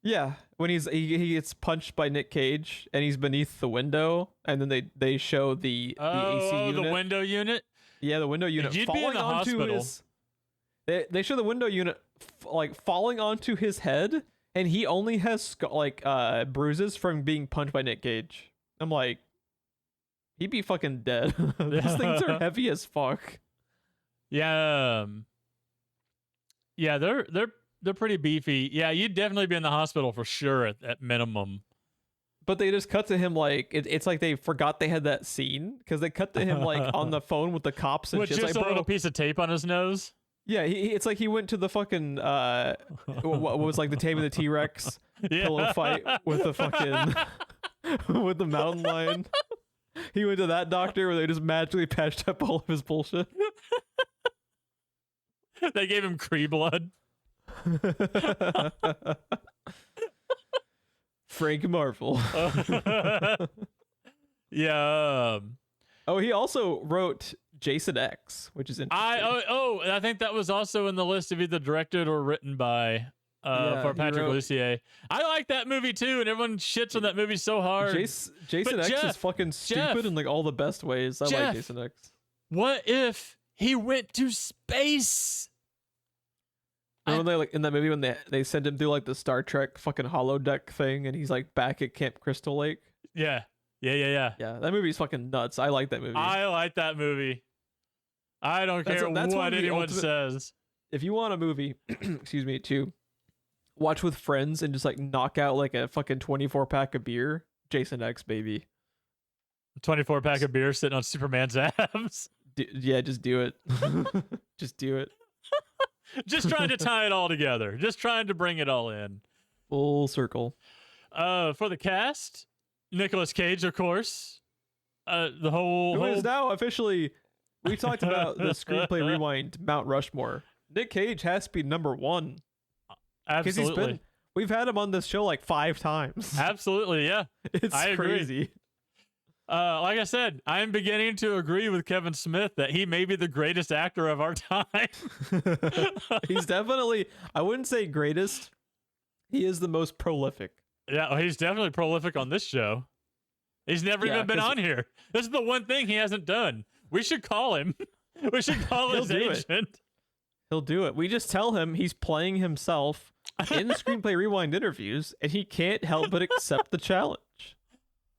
Yeah, when he gets punched by Nick Cage and he's beneath the window, and then they show the AC unit. The window unit. Yeah, the window unit falling onto hospital. His. They show the window unit like falling onto his head. And he only has bruises from being punched by Nick Cage. I'm like, he'd be fucking dead. Those things are heavy as fuck. Yeah, yeah, they're pretty beefy. Yeah, you'd definitely be in the hospital for sure at minimum. But they just cut to him like it's like they forgot they had that scene because they cut to him like on the phone with the cops and with just like, a little piece of tape on his nose. Yeah, it's like he went to the fucking what was like the Tame of the T-Rex pillow fight with the fucking with the mountain lion. He went to that doctor where they just magically patched up all of his bullshit. They gave him Cree blood. Frank Marvel. Yeah. Oh, he also wrote Jason X, which is interesting. I think that was also in the list of either directed or written by for Patrick Lussier. I like that movie too, and everyone shits on that movie so hard. Jason X is fucking stupid in like all the best ways. I like Jason X. What if he went to space? Remember when they like in that movie when they send him through like the Star Trek fucking holodeck thing, and he's like back at Camp Crystal Lake? Yeah. Yeah, that movie's fucking nuts. I like that movie. I like that movie. I don't care what anyone says. If you want a movie, excuse me, to watch with friends and just like knock out like a fucking 24-pack of beer, Jason X, baby. 24-pack of beer sitting on Superman's abs. Just do it. Just do it. Just trying to tie it all together. Just trying to bring it all in. Full circle. For the cast, Nicolas Cage, of course. The whole Who is now officially. We talked about the Screenplay Rewind Mount Rushmore. Nick Cage has to be number one. Absolutely. We've had him on this show like 5 times. Absolutely, yeah. It's crazy. Like I said, I'm beginning to agree with Kevin Smith that he may be the greatest actor of our time. He's definitely, I wouldn't say greatest. He is the most prolific. Yeah, he's definitely prolific on this show. He's never even been on here. This is the one thing he hasn't done. We should call him. We should call his agent. He'll do it. We just tell him he's playing himself in Screenplay Rewind interviews, and he can't help but accept the challenge.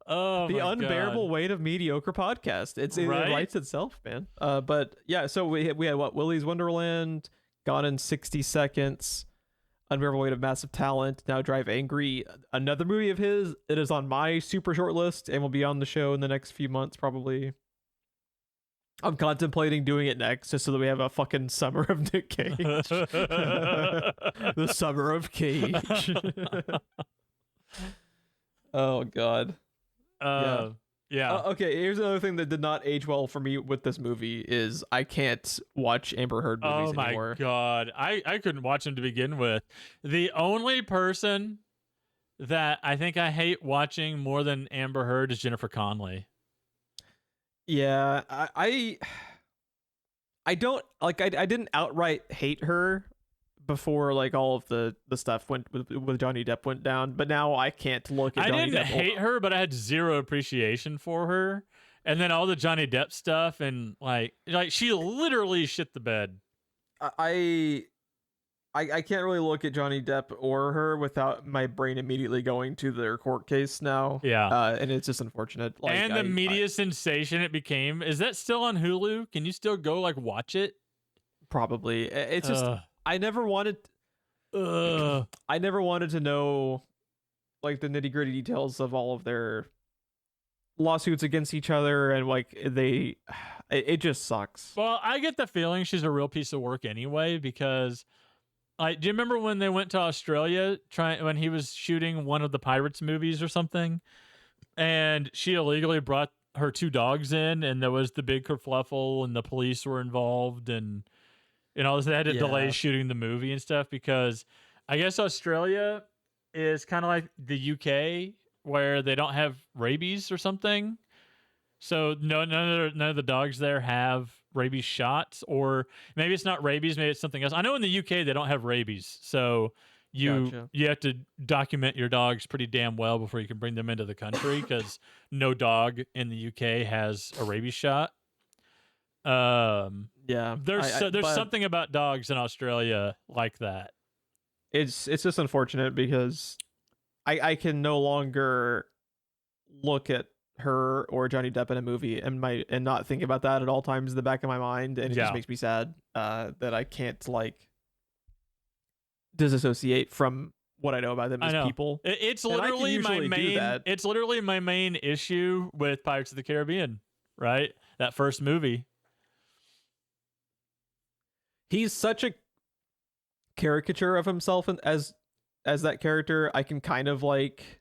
Oh, the unbearable weight of mediocre podcast. It writes itself, man. But yeah, so we had what? Willy's Wonderland, Gone in 60 Seconds, Unbearable Weight of Massive Talent, Now Drive Angry. Another movie of his. It is on my super short list and will be on the show in the next few months, probably. I'm contemplating doing it next just so that we have a fucking summer of Nick Cage. The summer of Cage. Oh, God. Yeah. Okay, here's another thing that did not age well for me with this movie is I can't watch Amber Heard movies anymore. Oh, my God. I couldn't watch them to begin with. The only person that I think I hate watching more than Amber Heard is Jennifer Connelly. Yeah, I don't like. I didn't outright hate her before like all of the stuff went with Johnny Depp went down, but now I can't look at Johnny Depp. I didn't hate her, but I had zero appreciation for her. And then all the Johnny Depp stuff, and like she literally shit the bed. I can't really look at Johnny Depp or her without my brain immediately going to their court case now. Yeah. And it's just unfortunate. Like, and the media sensation it became. Is that still on Hulu? Can you still go like watch it? Probably. It's just I never wanted to know like the nitty-gritty details of all of their lawsuits against each other, and like it just sucks. Well, I get the feeling she's a real piece of work anyway, because do you remember when they went to Australia when he was shooting one of the Pirates movies or something, and she illegally brought her 2 dogs in, and there was the big kerfluffle, and the police were involved, and they had to delay shooting the movie and stuff because I guess Australia is kind of like the UK where they don't have rabies or something. So none of the dogs there have rabies shots, or maybe it's not rabies, maybe it's something else. I know in the UK they don't have rabies, so you have to document your dogs pretty damn well before you can bring them into the country because no dog in the UK has a rabies shot. There's something about dogs in Australia like that. It's just unfortunate because I can no longer look at her or Johnny Depp in a movie and not think about that at all times in the back of my mind, and it just makes me sad that I can't like disassociate from what I know about them as people. It's literally It's literally my main issue with Pirates of the Caribbean, right? That first movie. He's such a caricature of himself, and as that character, I can kind of like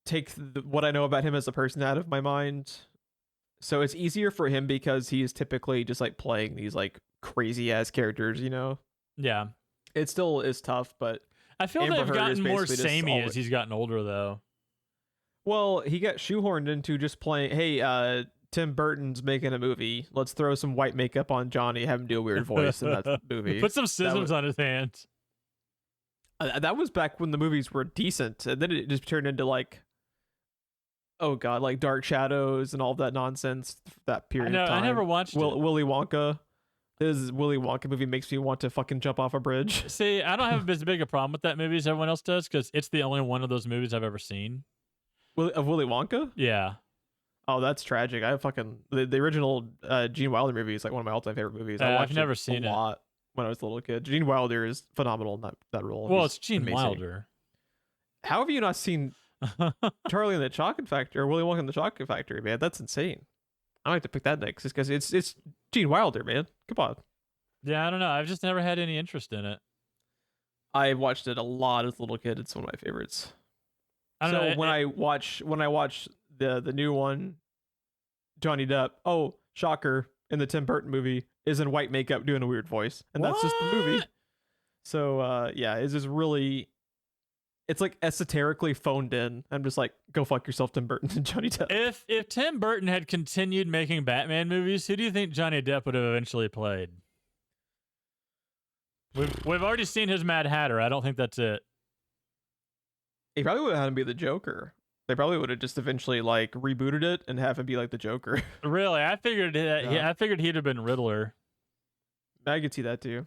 take what I know about him as a person out of my mind. So it's easier for him because he is typically just like playing these like crazy ass characters, you know? Yeah. It still is tough, but I feel Amber they've Heard gotten is more basically just samey all- as he's gotten older, though. well, he got shoehorned into just playing, hey, Tim Burton's making a movie. Let's throw some white makeup on Johnny, have him do a weird voice, and that's the movie. Put some scissors on his hand. That was back when the movies were decent, and then it just turned into like, oh god, like Dark Shadows and all that nonsense. That period of time. I never watched it. Willy Wonka. This Willy Wonka movie makes me want to fucking jump off a bridge. See, I don't have as big a problem with that movie as everyone else does because it's the only one of those movies I've ever seen. Of Willy Wonka? Yeah. Oh, that's tragic. I fucking the original Gene Wilder movie is like one of my all-time favorite movies. I watched I've never it seen a lot when I was a little kid. Gene Wilder is phenomenal in that role. Well, He's it's Gene amazing. Wilder. How have you not seen Charlie and the Chocolate Factory or Willy Wonka and the Chocolate Factory, man? That's insane. I might have to pick that next just because it's Gene Wilder, man. Come on. Yeah, I don't know. I've just never had any interest in it. I watched it a lot as a little kid. It's one of my favorites. I don't know. When I watch the new one, Johnny Depp, oh shocker, in the Tim Burton movie is in white makeup doing a weird voice, and that's just the movie. What? So yeah, it's just really, it's like esoterically phoned in. I'm just like, go fuck yourself, Tim Burton and Johnny Depp. If Tim Burton had continued making Batman movies, who do you think Johnny Depp would have eventually played? We've already seen his Mad Hatter. I don't think that's it. He probably would have had him be the Joker. They probably would have just eventually like rebooted it and have him be like the Joker. Really, I figured that. Yeah. I figured he'd have been Riddler. I could see that too.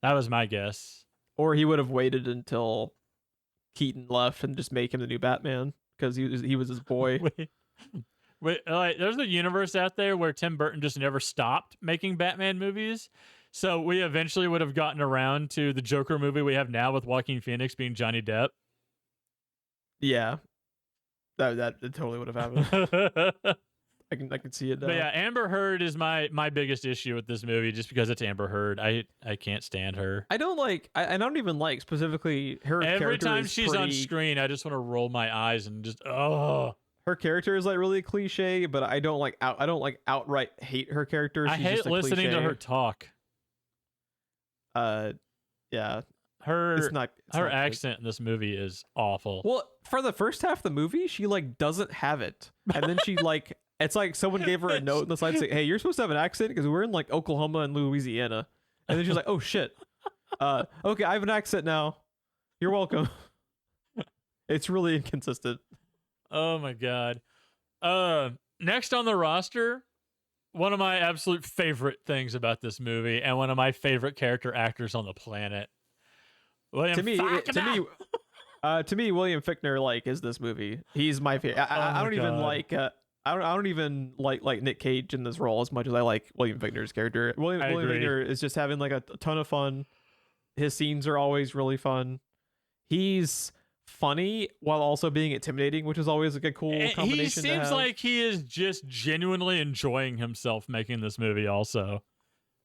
That was my guess. Or he would have waited until Keaton left and just make him the new Batman because he was his boy. Wait, like, there's a universe out there where Tim Burton just never stopped making Batman movies. So we eventually would have gotten around to the Joker movie we have now with Joaquin Phoenix being Johnny Depp. Yeah, that totally would have happened. I can see it now. But yeah, Amber Heard is my biggest issue with this movie, just because it's Amber Heard. I can't stand her. I don't like. I don't even like specifically her. Every character time is she's on pretty- screen, I just want to roll my eyes and just Her character is like really cliche, but I don't like outright hate her character. I She's hate just a listening to cliche. her talk. Yeah, Her it's not her not good. accent in this movie is awful. Well, for the first half of the movie, she like doesn't have it, and then she like it's like someone gave her a note on the side saying, "Hey, you're supposed to have an accent because we're in like Oklahoma and Louisiana," and then she's like, "Oh shit, okay, I have an accent now. You're welcome." It's really inconsistent. Oh my god. Next on the roster, one of my absolute favorite things about this movie and one of my favorite character actors on the planet. William To me, Fichtner. to me, William Fichtner like is this movie. He's my favorite. I don't even like. I don't even like Nick Cage in this role as much as I like William Fichtner's character. William agree. Fichtner is just having like a ton of fun. His scenes are always really fun. He's funny while also being intimidating, which is always like a cool combination. He to seems have. like he is just genuinely enjoying himself making this movie also.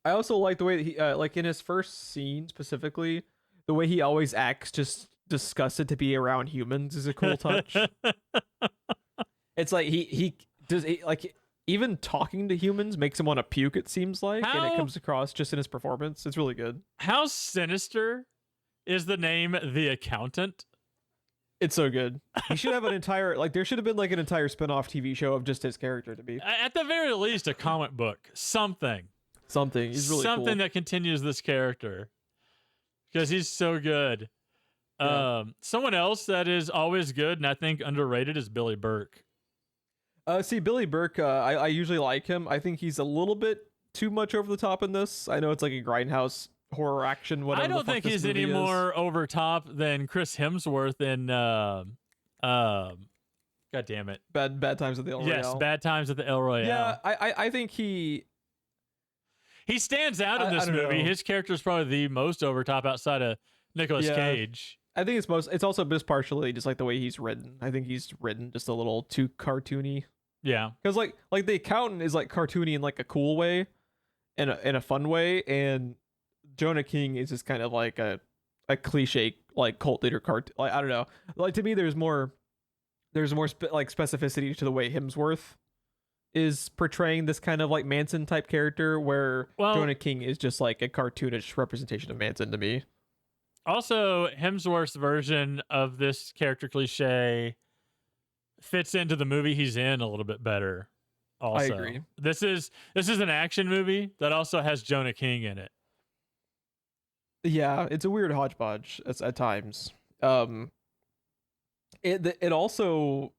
I also like the way that he like in his first scene specifically, the way he always acts just disgusted to be around humans is a cool touch. It's like he does like even talking to humans makes him want to puke, it seems like, and it comes across just in his performance. It's really good. How sinister is the name The Accountant? It's so good. He should have an entire like there should have been like an entire spin-off TV show of just his character to be. At the very least, a comic book. Something. He's really Something cool. that continues this character. Because he's so good. Yeah. Someone else that is always good and I think underrated is Billy Burke. See, Billy Burke, I usually like him. I think he's a little bit too much over the top in this. I know it's like a grindhouse horror action, whatever. I don't think he's any more over top than Chris Hemsworth in God damn it. Bad Times at the El Royale. Yes, Bad Times at the El Royale. Yeah, I think he stands out in I this don't movie. know. His character is probably the most over top outside of Nicolas Yeah. Cage. I think it's also just partially just like the way he's written. I think he's written just a little too cartoony. Yeah. Because like the accountant is like cartoony in like a cool way, in a fun way, and Jonah King is just kind of like a cliche like cult leader cartoon. Like I don't know. Like to me, there's more there's more specificity to the way Hemsworth is portraying this kind of like Manson type character, where Jonah King is just like a cartoonish representation of Manson to me. Also, Hemsworth's version of this character cliche fits into the movie he's in a little bit better. Also, I agree. This is an action movie that also has Jonah King in it. Yeah, it's a weird hodgepodge at times. It also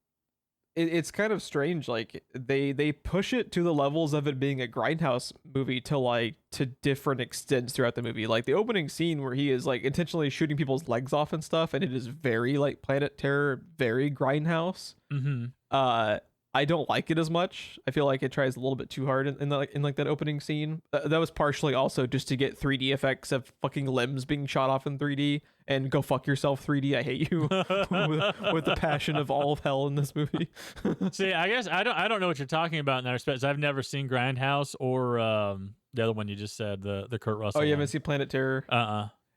it's kind of strange. Like they push it to the levels of it being a grindhouse movie to different extents throughout the movie. Like the opening scene where he is like intentionally shooting people's legs off and stuff, and it is very like Planet Terror, very grindhouse. Mm-hmm. I don't like it as much. I feel like it tries a little bit too hard in that opening scene. That was partially also just to get 3D effects of fucking limbs being shot off in 3D. And go fuck yourself, 3D. I hate you with the passion of all of hell in this movie. See, I guess I don't know what you're talking about in that respect. I've never seen Grindhouse or the other one you just said, the Kurt Russell. Oh, you haven't one. seen Planet Terror?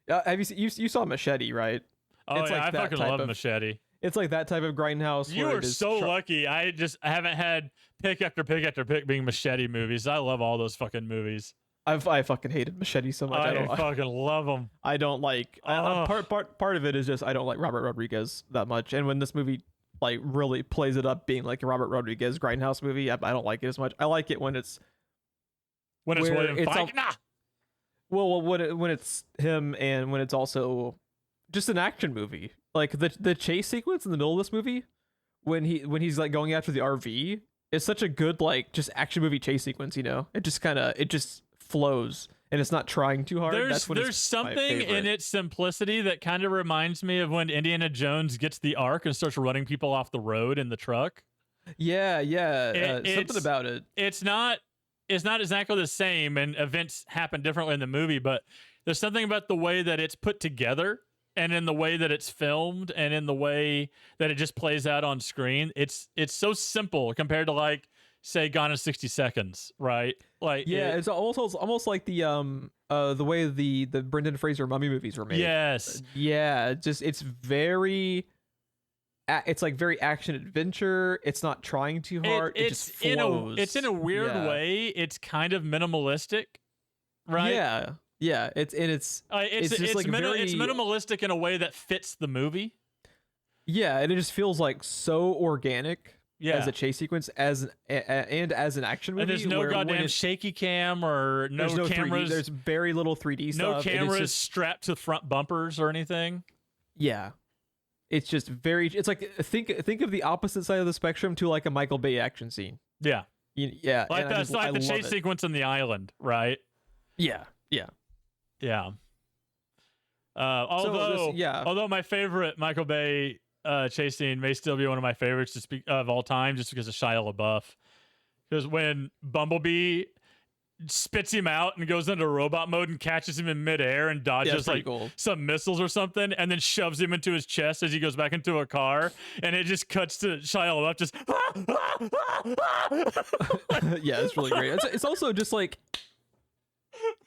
Have you seen, you saw Machete, right? Oh, it's I fucking love Machete. It's like that type of grindhouse. You are so lucky. I haven't had pick after pick after pick being Machete movies. I love all those fucking movies. I fucking hated Machete so much. I fucking love them. I don't like part of it is just I don't like Robert Rodriguez that much. And when this movie like really plays it up being like a Robert Rodriguez grindhouse movie, I don't like it as much. I like it when it's William Fichtner. Well, when it's him and when it's also just an action movie. Like the chase sequence in the middle of this movie when he's like going after the RV is such a good like just action movie chase sequence, you know? It just flows and it's not trying too hard. There's something in its simplicity that kind of reminds me of when Indiana Jones gets the Ark and starts running people off the road in the truck. Yeah. Something about it. It's not exactly the same, and events happen differently in the movie, but there's something about the way that it's put together and in the way that it's filmed and in the way that it just plays out on screen. It's so simple compared to like, say, Gone in 60 Seconds, right? Like, yeah, it's almost like the way the Brendan Fraser Mummy movies were made. Yes. Yeah, it's very action adventure. It's not trying too hard. It just flows. It's in a weird way. It's kind of minimalistic, right? Yeah. It's minimalistic in a way that fits the movie. Yeah, and it just feels like so organic. Yeah. As a chase sequence, as an action movie, and there's no goddamn shaky cam or no cameras. 3D, there's very little 3D stuff. No cameras strapped to front bumpers or anything. Yeah, it's just it's like think of the opposite side of the spectrum to like a Michael Bay action scene. Yeah, yeah, like that's like the chase sequence in The Island, right? Yeah. Although my favorite Michael Bay chase scene may still be one of my favorites of all time, just because of Shia LaBeouf. Because when Bumblebee spits him out and goes into robot mode and catches him in midair and dodges some missiles or something, and then shoves him into his chest as he goes back into a car, and it just cuts to Shia LaBeouf just. Yeah, it's really great. It's also just like,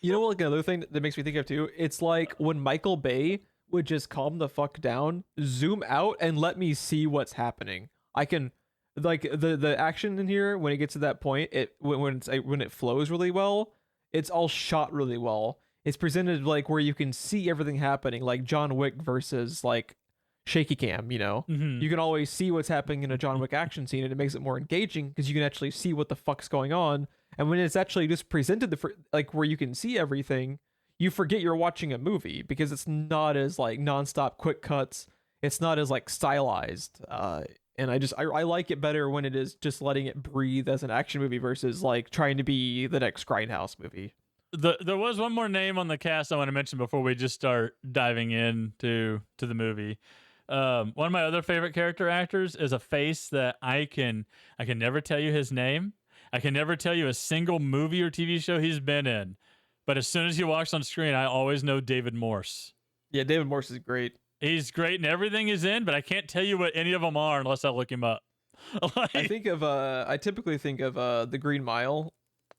you know, like another thing that makes me think of too. It's like when Michael Bay would just calm the fuck down, zoom out, and let me see what's happening. I can, like, the action in here when it gets to that point, when it flows really well, it's all shot really well. It's presented like where you can see everything happening, like John Wick versus like shaky cam. You know, You can always see what's happening in a John Wick action scene, and it makes it more engaging because you can actually see what the fuck's going on. And when it's actually just presented like where you can see everything, you forget you're watching a movie because it's not as like nonstop quick cuts. It's not as like stylized. And I like it better when it is just letting it breathe as an action movie versus like trying to be the next Grindhouse movie. There was one more name on the cast I want to mention before we just start diving into the movie. One of my other favorite character actors is a face that I can never tell you his name. I can never tell you a single movie or TV show he's been in. But as soon as he walks on screen, I always know David Morse. Yeah, David Morse is great. He's great in everything he's in, but I can't tell you what any of them are unless I look him up. I typically think of The Green Mile.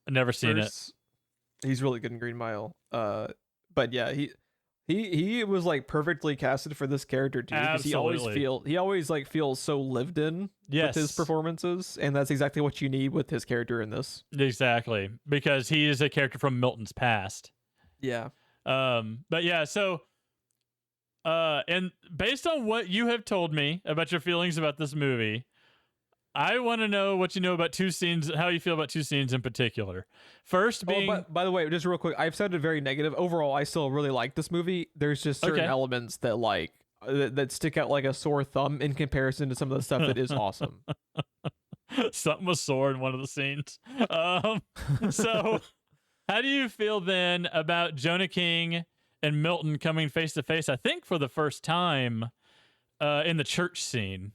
I've never seen it. He's really good in Green Mile. But yeah, He was like perfectly casted for this character too, because he always like feels so lived in with his performances, and that's exactly what you need with his character in this. Exactly, because he is a character from Milton's past. Yeah. But yeah, so and based on what you have told me about your feelings about this movie, I want to know what you know about two scenes, how you feel about two scenes in particular. First being... by the way, just real quick, I've sounded very negative. Overall, I still really like this movie. There's just certain elements that like that stick out like a sore thumb in comparison to some of the stuff that is awesome. Something was sore in one of the scenes. So how do you feel then about Jonah King and Milton coming face to face, I think for the first time in the church scene?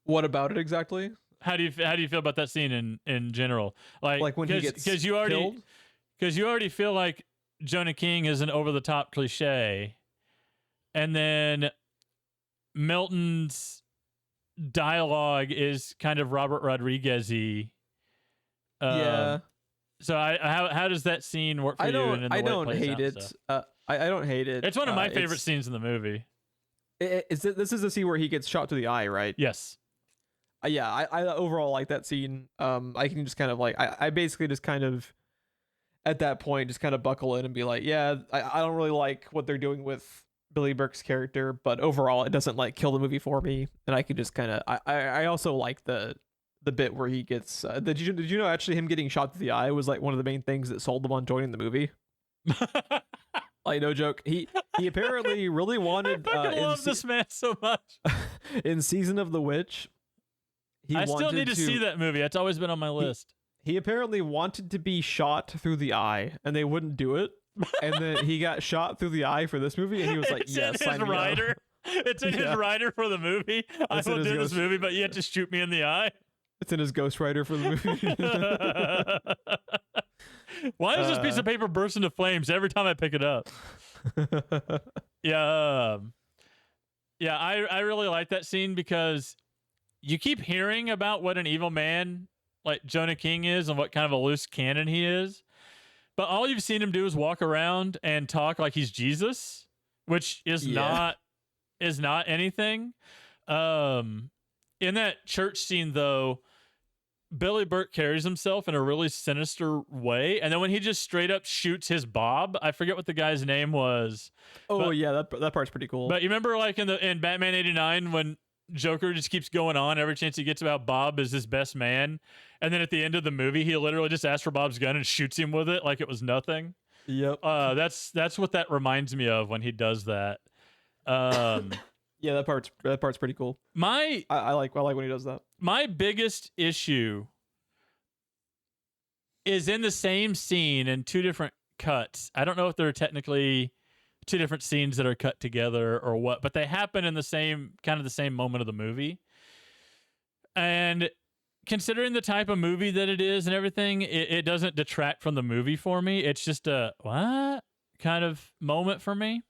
What about it exactly? How do you feel about that scene in general? Like when he gets killed? Because you already feel like Jonah King is an over the top cliche, and then Milton's dialogue is kind of Robert Rodriguez-y. Yeah. So how does that scene work for you? I don't hate it. I don't hate it. It's one of my favorite scenes in the movie. This is the scene where he gets shot to the eye, right? Yes. Yeah, I overall like that scene. I can just kind of like I basically just kind of at that point just kind of buckle in and be like, yeah, I don't really like what they're doing with Billy Burke's character, but overall it doesn't like kill the movie for me, and I can just kind of I also like the bit where he gets did you know actually him getting shot to the eye was like one of the main things that sold them on joining the movie. Like, no joke. He apparently really wanted. I love this man so much. In Season of the Witch, I still need to see that movie. It's always been on my list. He apparently wanted to be shot through the eye, and they wouldn't do it. And then he got shot through the eye for this movie, and he was like, "Yes, sign me up." It's in his rider for the movie. I will do this movie, but you have to shoot me in the eye. It's in his ghostwriter for the movie. Why does this piece of paper burst into flames every time I pick it up? Yeah. I really like that scene because you keep hearing about what an evil man like Jonah King is and what kind of a loose cannon he is. But all you've seen him do is walk around and talk like he's Jesus, which is not anything. In that church scene, though, Billy Burke carries himself in a really sinister way. And then when he just straight up shoots his Bob, I forget what the guy's name was. Oh, yeah, that part's pretty cool. But you remember like in Batman 89 when Joker just keeps going on every chance he gets about Bob is his best man. And then at the end of the movie, he literally just asks for Bob's gun and shoots him with it like it was nothing. Yep. That's what that reminds me of when he does that. Yeah, that part's pretty cool. I like when he does that. My biggest issue is in the same scene in two different cuts. I don't know if they're technically two different scenes that are cut together or what, but they happen in the same moment of the movie. And considering the type of movie that it is and everything, it doesn't detract from the movie for me. It's just a what kind of moment for me.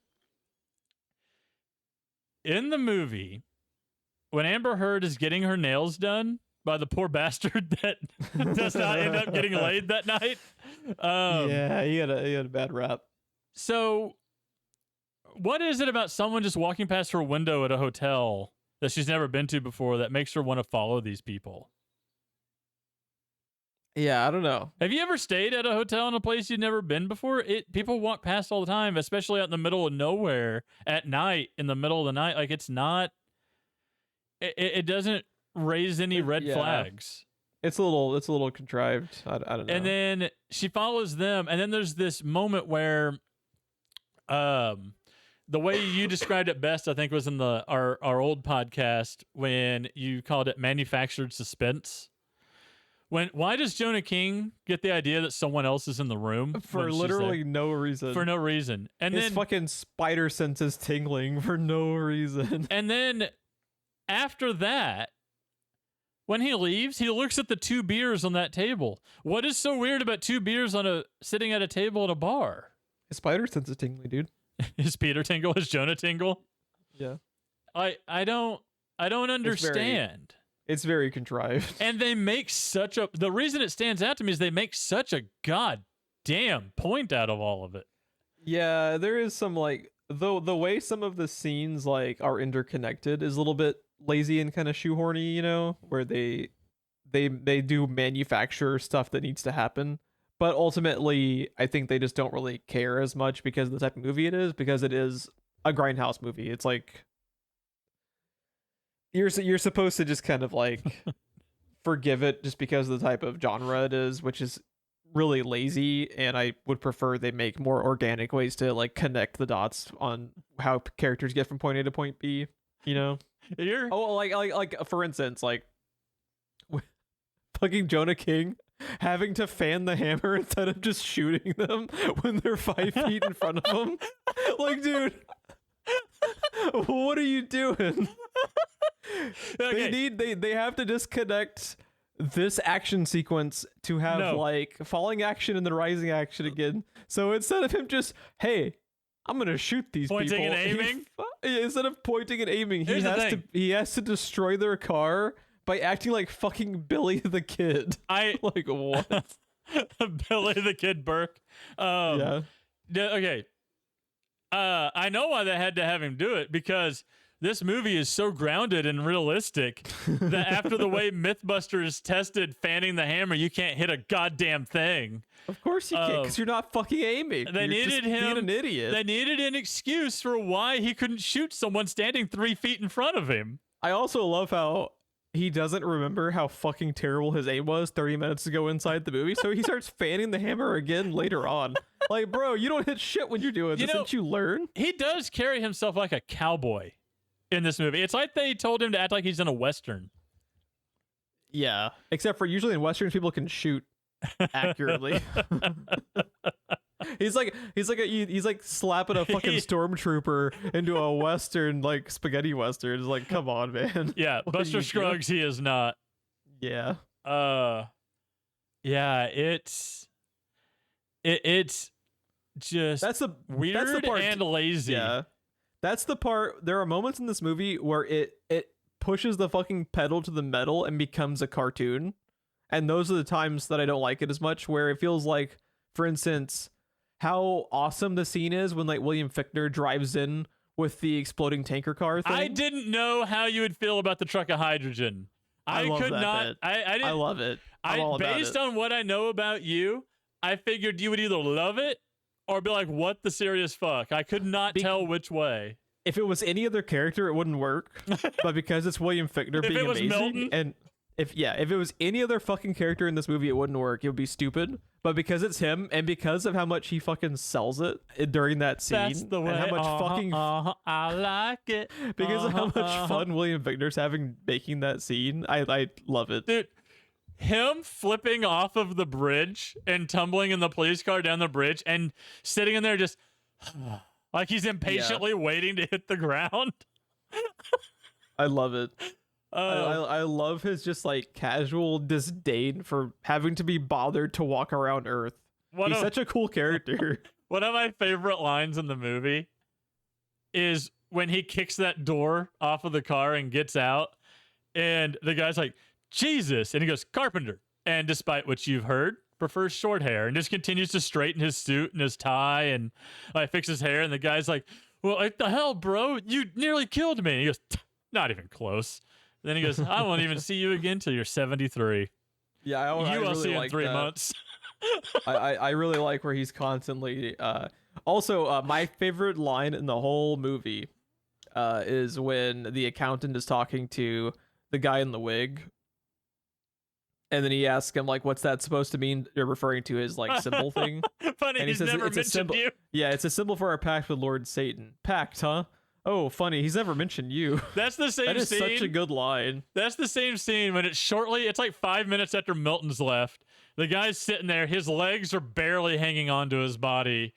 In the movie, when Amber Heard is getting her nails done by the poor bastard that does not end up getting laid that night. Yeah, he had a bad rap. So what is it about someone just walking past her window at a hotel that she's never been to before that makes her want to follow these people? Yeah, I don't know. Have you ever stayed at a hotel in a place you've never been before? People walk past all the time, especially out in the middle of nowhere at night, in the middle of the night. Like it's not, it doesn't raise any red flags. It's a little contrived. I don't know. And then she follows them, and then there's this moment where, the way you described it best, I think, was in our old podcast when you called it manufactured suspense. Why does Jonah King get the idea that someone else is in the room? For literally no reason. For no reason. And his then fucking spider sense is tingling for no reason. And then after that, when he leaves, he looks at the two beers on that table. What is so weird about two beers sitting at a table at a bar? His spider sense is tingling, dude. Is Peter tingle? Is Jonah tingle? Yeah. I don't understand. It's very contrived. And they make the reason it stands out to me is they make such a goddamn point out of all of it. Yeah, there is some like though the way some of the scenes like are interconnected is a little bit lazy and kind of shoehorny, where they do manufacture stuff that needs to happen. But ultimately, I think they just don't really care as much because of the type of movie it is, because it is a grindhouse movie. It's like you're supposed to just kind of like forgive it just because of the type of genre it is, which is really lazy. And I would prefer they make more organic ways to like connect the dots on how characters get from point A to point B. You're Oh, like for instance, like fucking Jonah King having to fan the hammer instead of just shooting them when they're 5 feet in front of him. Like, dude, what are you doing? Okay. They have to disconnect this action sequence to have like falling action and then rising action again. So instead of him just, hey, I'm gonna shoot these Pointing people, and aiming? instead of pointing and aiming, Here's the thing. he has to destroy their car by acting like fucking Billy the Kid. Like what? Billy the Kid Burke. Yeah. Okay. I know why they had to have him do it, because this movie is so grounded and realistic that after the way Mythbusters tested fanning the hammer, you can't hit a goddamn thing. Of course you can't, because you're not fucking aiming. They You're needed just him. being an idiot. They needed an excuse for why he couldn't shoot someone standing 3 feet in front of him. I also love how he doesn't remember how fucking terrible his aim was 30 minutes ago inside the movie, so he starts fanning the hammer again later on. Like, bro, you don't hit shit when you're doing this. Didn't you learn? He does carry himself like a cowboy in this movie. It's like they told him to act like he's in a Western. Yeah. Except for usually in Westerns, people can shoot accurately. He's like slapping a fucking stormtrooper into a Western, like spaghetti Western. It's like, come on, man. Yeah, Buster Scruggs, he is not. Yeah. Yeah, it's just weird and lazy. Yeah. That's the part. There are moments in this movie where it pushes the fucking pedal to the metal and becomes a cartoon. And those are the times that I don't like it as much, where it feels like, for instance, how awesome the scene is when like William Fichtner drives in with the exploding tanker car thing. I didn't know how you would feel about the truck of hydrogen. I love could that not. bit. I didn't. I love it. I'm all about based it. on what I know about you, I figured you would either love it or be like, "What the serious fuck?" I could not tell which way. If it was any other character, it wouldn't work. But because it's William Fichtner being it was amazing, Milton? and if it was any other fucking character in this movie, it wouldn't work. It would be stupid. But because it's him, and because of how much he fucking sells it during that scene, That's the way. and how much fucking I like it. because of how much fun William Fichtner's having making that scene, I love it. Dude, him flipping off of the bridge and tumbling in the police car down the bridge and sitting in there just like he's impatiently waiting to hit the ground. I love it. I love his just like casual disdain for having to be bothered to walk around Earth. He's such a cool character. One of my favorite lines in the movie is when he kicks that door off of the car and gets out, and the guy's like, "Jesus," and he goes, "Carpenter," and despite what you've heard, prefers short hair, and just continues to straighten his suit and his tie and fix his hair, and the guy's like, "Well, what the hell, bro? You nearly killed me." And he goes, "Not even close." Then he goes, "I won't even see you again till you're 73. Yeah, I will really see you like in 3 that. months." I really like where he's constantly. Also, my favorite line in the whole movie is when the accountant is talking to the guy in the wig, and then he asks him like, "What's that supposed to mean?" They're referring to his like symbol thing. Funny, And he he's says never it's a mentioned symbol. you. Yeah, it's a symbol for our pact with Lord Satan. Pact, huh? Oh, funny. He's never mentioned you. That's the same That is scene. such a good line. That's the same scene when it's like 5 minutes after Milton's left. The guy's sitting there, his legs are barely hanging onto his body.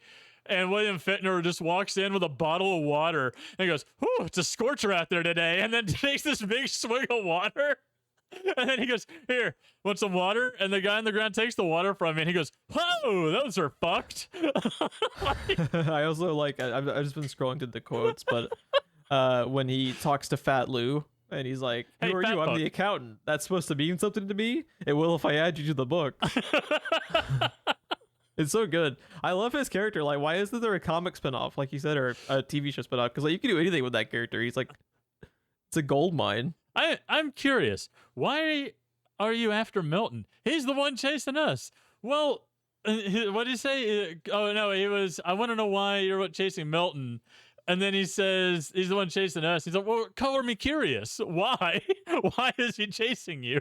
And William Fichtner just walks in with a bottle of water and he goes, "Whew, it's a scorcher out there today." And then takes this big swig of water. And then he goes, "Here, want some water?" And the guy on the ground takes the water from him and he goes, "Whoa, those are fucked." I also like, I've just been scrolling through the quotes, but when he talks to Fat Lou and he's like, "Who Hey, are fat you? I'm fuck." the accountant. That's supposed to mean something to me? It will if I add you to the book." It's so good. I love his character. Like, why isn't there a comic spinoff, like you said, or a TV show spinoff? Because like you can do anything with that character. He's like, it's a gold mine. I'm curious. Why are you after Milton? He's the one chasing us. Well, what did he say? Oh no, he was. I want to know why you're chasing Milton. And then he says he's the one chasing us. He's like, well, color me curious. Why? Why is he chasing you?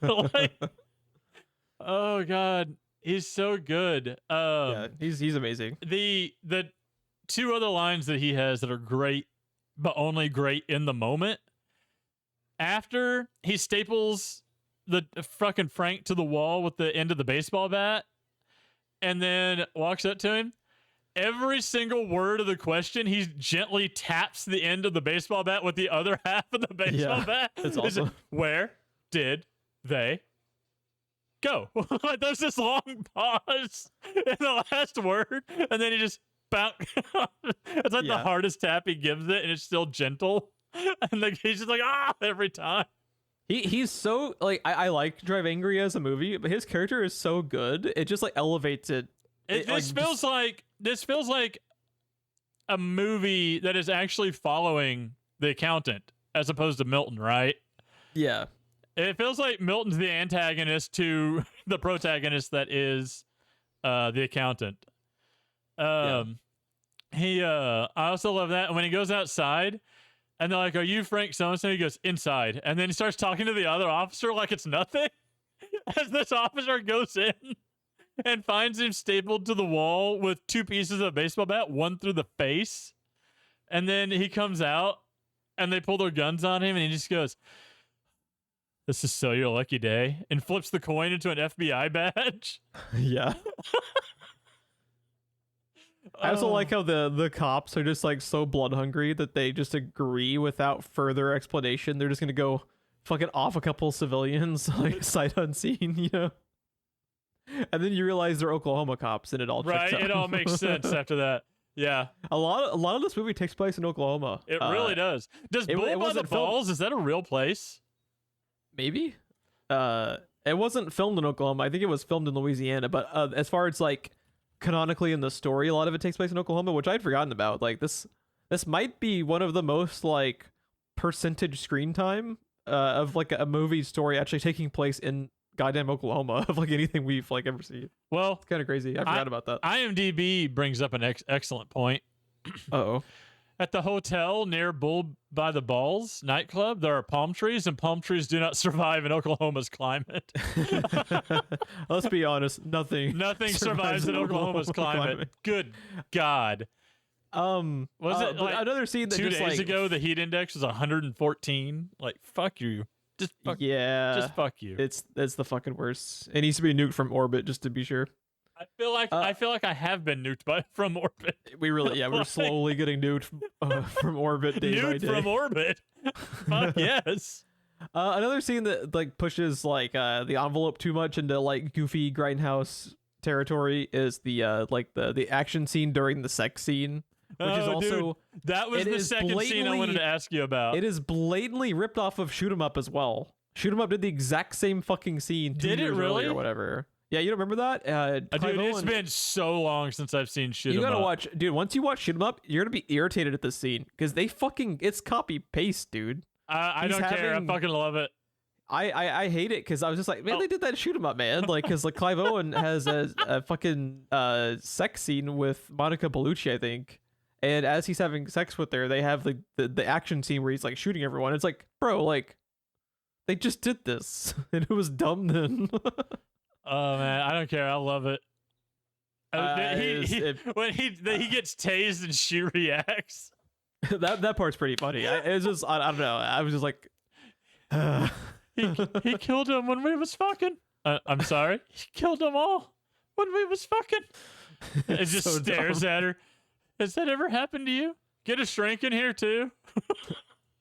Like, oh God, he's so good. Yeah, he's amazing. The two other lines that he has that are great, but only great in the moment. After he staples the fucking Frank to the wall with the end of the baseball bat, and then walks up to him. Every single word of the question, he gently taps the end of the baseball bat with the other half of the baseball bat. It's awesome. Where did they go? Like, there's this long pause in the last word, and then he just bounce. It's like the hardest tap he gives it, and it's still gentle. And like he's just like every time. He's so like I like Drive Angry as a movie, but his character is so good. It just like elevates it. This feels like a movie that is actually following the accountant as opposed to Milton, right? Yeah. It feels like Milton's the antagonist to the protagonist that is the accountant. I also love that. And when he goes outside and they're like, are you Frank so-and-so? He goes, inside. And then he starts talking to the other officer like it's nothing. As this officer goes in and finds him stapled to the wall with two pieces of a baseball bat, one through the face. And then he comes out and they pull their guns on him and he just goes, this is so your lucky day, and flips the coin into an FBI badge. Yeah. I also like how the cops are just like so blood hungry that they just agree without further explanation. They're just going to go fucking off a couple civilians like sight unseen, you know? And then you realize they're Oklahoma cops, and it all checks out. It all makes sense after that. Yeah, a lot of this movie takes place in Oklahoma. It really does. Does Bull by the Balls? Is that a real place? Maybe. It wasn't filmed in Oklahoma. I think it was filmed in Louisiana. But as far as like canonically in the story, a lot of it takes place in Oklahoma, which I'd forgotten about. Like this might be one of the most like percentage screen time of like a movie story actually taking place in goddamn Oklahoma of like anything we've like ever seen. Well, it's kind of crazy. I forgot about that. IMDb brings up an excellent point. Uh-oh. At the hotel near Bull by the Balls nightclub, there are palm trees, and palm trees do not survive in Oklahoma's climate. Let's be honest, nothing survives in Oklahoma's climate. Good God. Was it like another scene that 2 just, days like, ago the heat index was 114? Like, fuck you. Just fuck you. It's the fucking worst. It needs to be nuked from orbit just to be sure. I feel like I have been nuked from orbit. We're slowly getting nuked from orbit day by day. From orbit. Fuck yes. Another scene that like pushes like the envelope too much into like goofy grindhouse territory is the like the action scene during the sex scene. Which is also dude, that was the second scene I wanted to ask you about. It is blatantly ripped off of Shoot 'Em Up as well. Shoot 'Em Up did the exact same fucking scene 2 years earlier or whatever. Yeah, you don't remember that? Dude, it's been so long since I've seen Shoot 'Em Up. You gotta watch, dude. Once you watch Shoot 'Em Up, you're gonna be irritated at this scene because it's copy paste, dude. I don't care. I fucking love it. I hate it because I was just like, man, they did that Shoot 'Em Up, man. Like, because like Clive Owen has a fucking sex scene with Monica Bellucci, I think. And as he's having sex with her, they have the action scene where he's like shooting everyone. It's like, bro, like they just did this, and it was dumb then. Oh man, I don't care. I love it. When he gets tased and she reacts. that part's pretty funny. It's just I don't know. I was just like, he killed him when we was fucking. I'm sorry, he killed them all when we was fucking. It just so stares at her. Has that ever happened to you? Get a shrink in here too.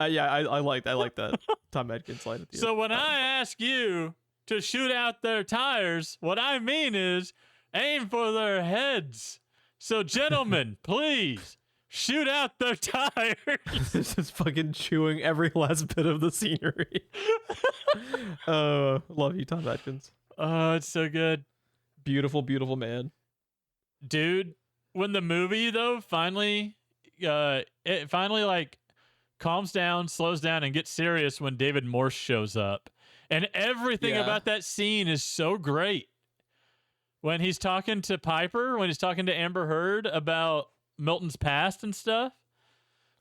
Yeah, I like that Tom Atkins line at the end. So when I ask you to shoot out their tires, what I mean is aim for their heads. So gentlemen, please shoot out their tires. This is fucking chewing every last bit of the scenery. Love you, Tom Atkins. Oh, it's so good. Beautiful, beautiful man. Dude, when the movie though it finally like calms down, slows down, and gets serious when David Morse shows up. And everything about that scene is so great. When he's talking to Piper, when he's talking to Amber Heard about Milton's past and stuff.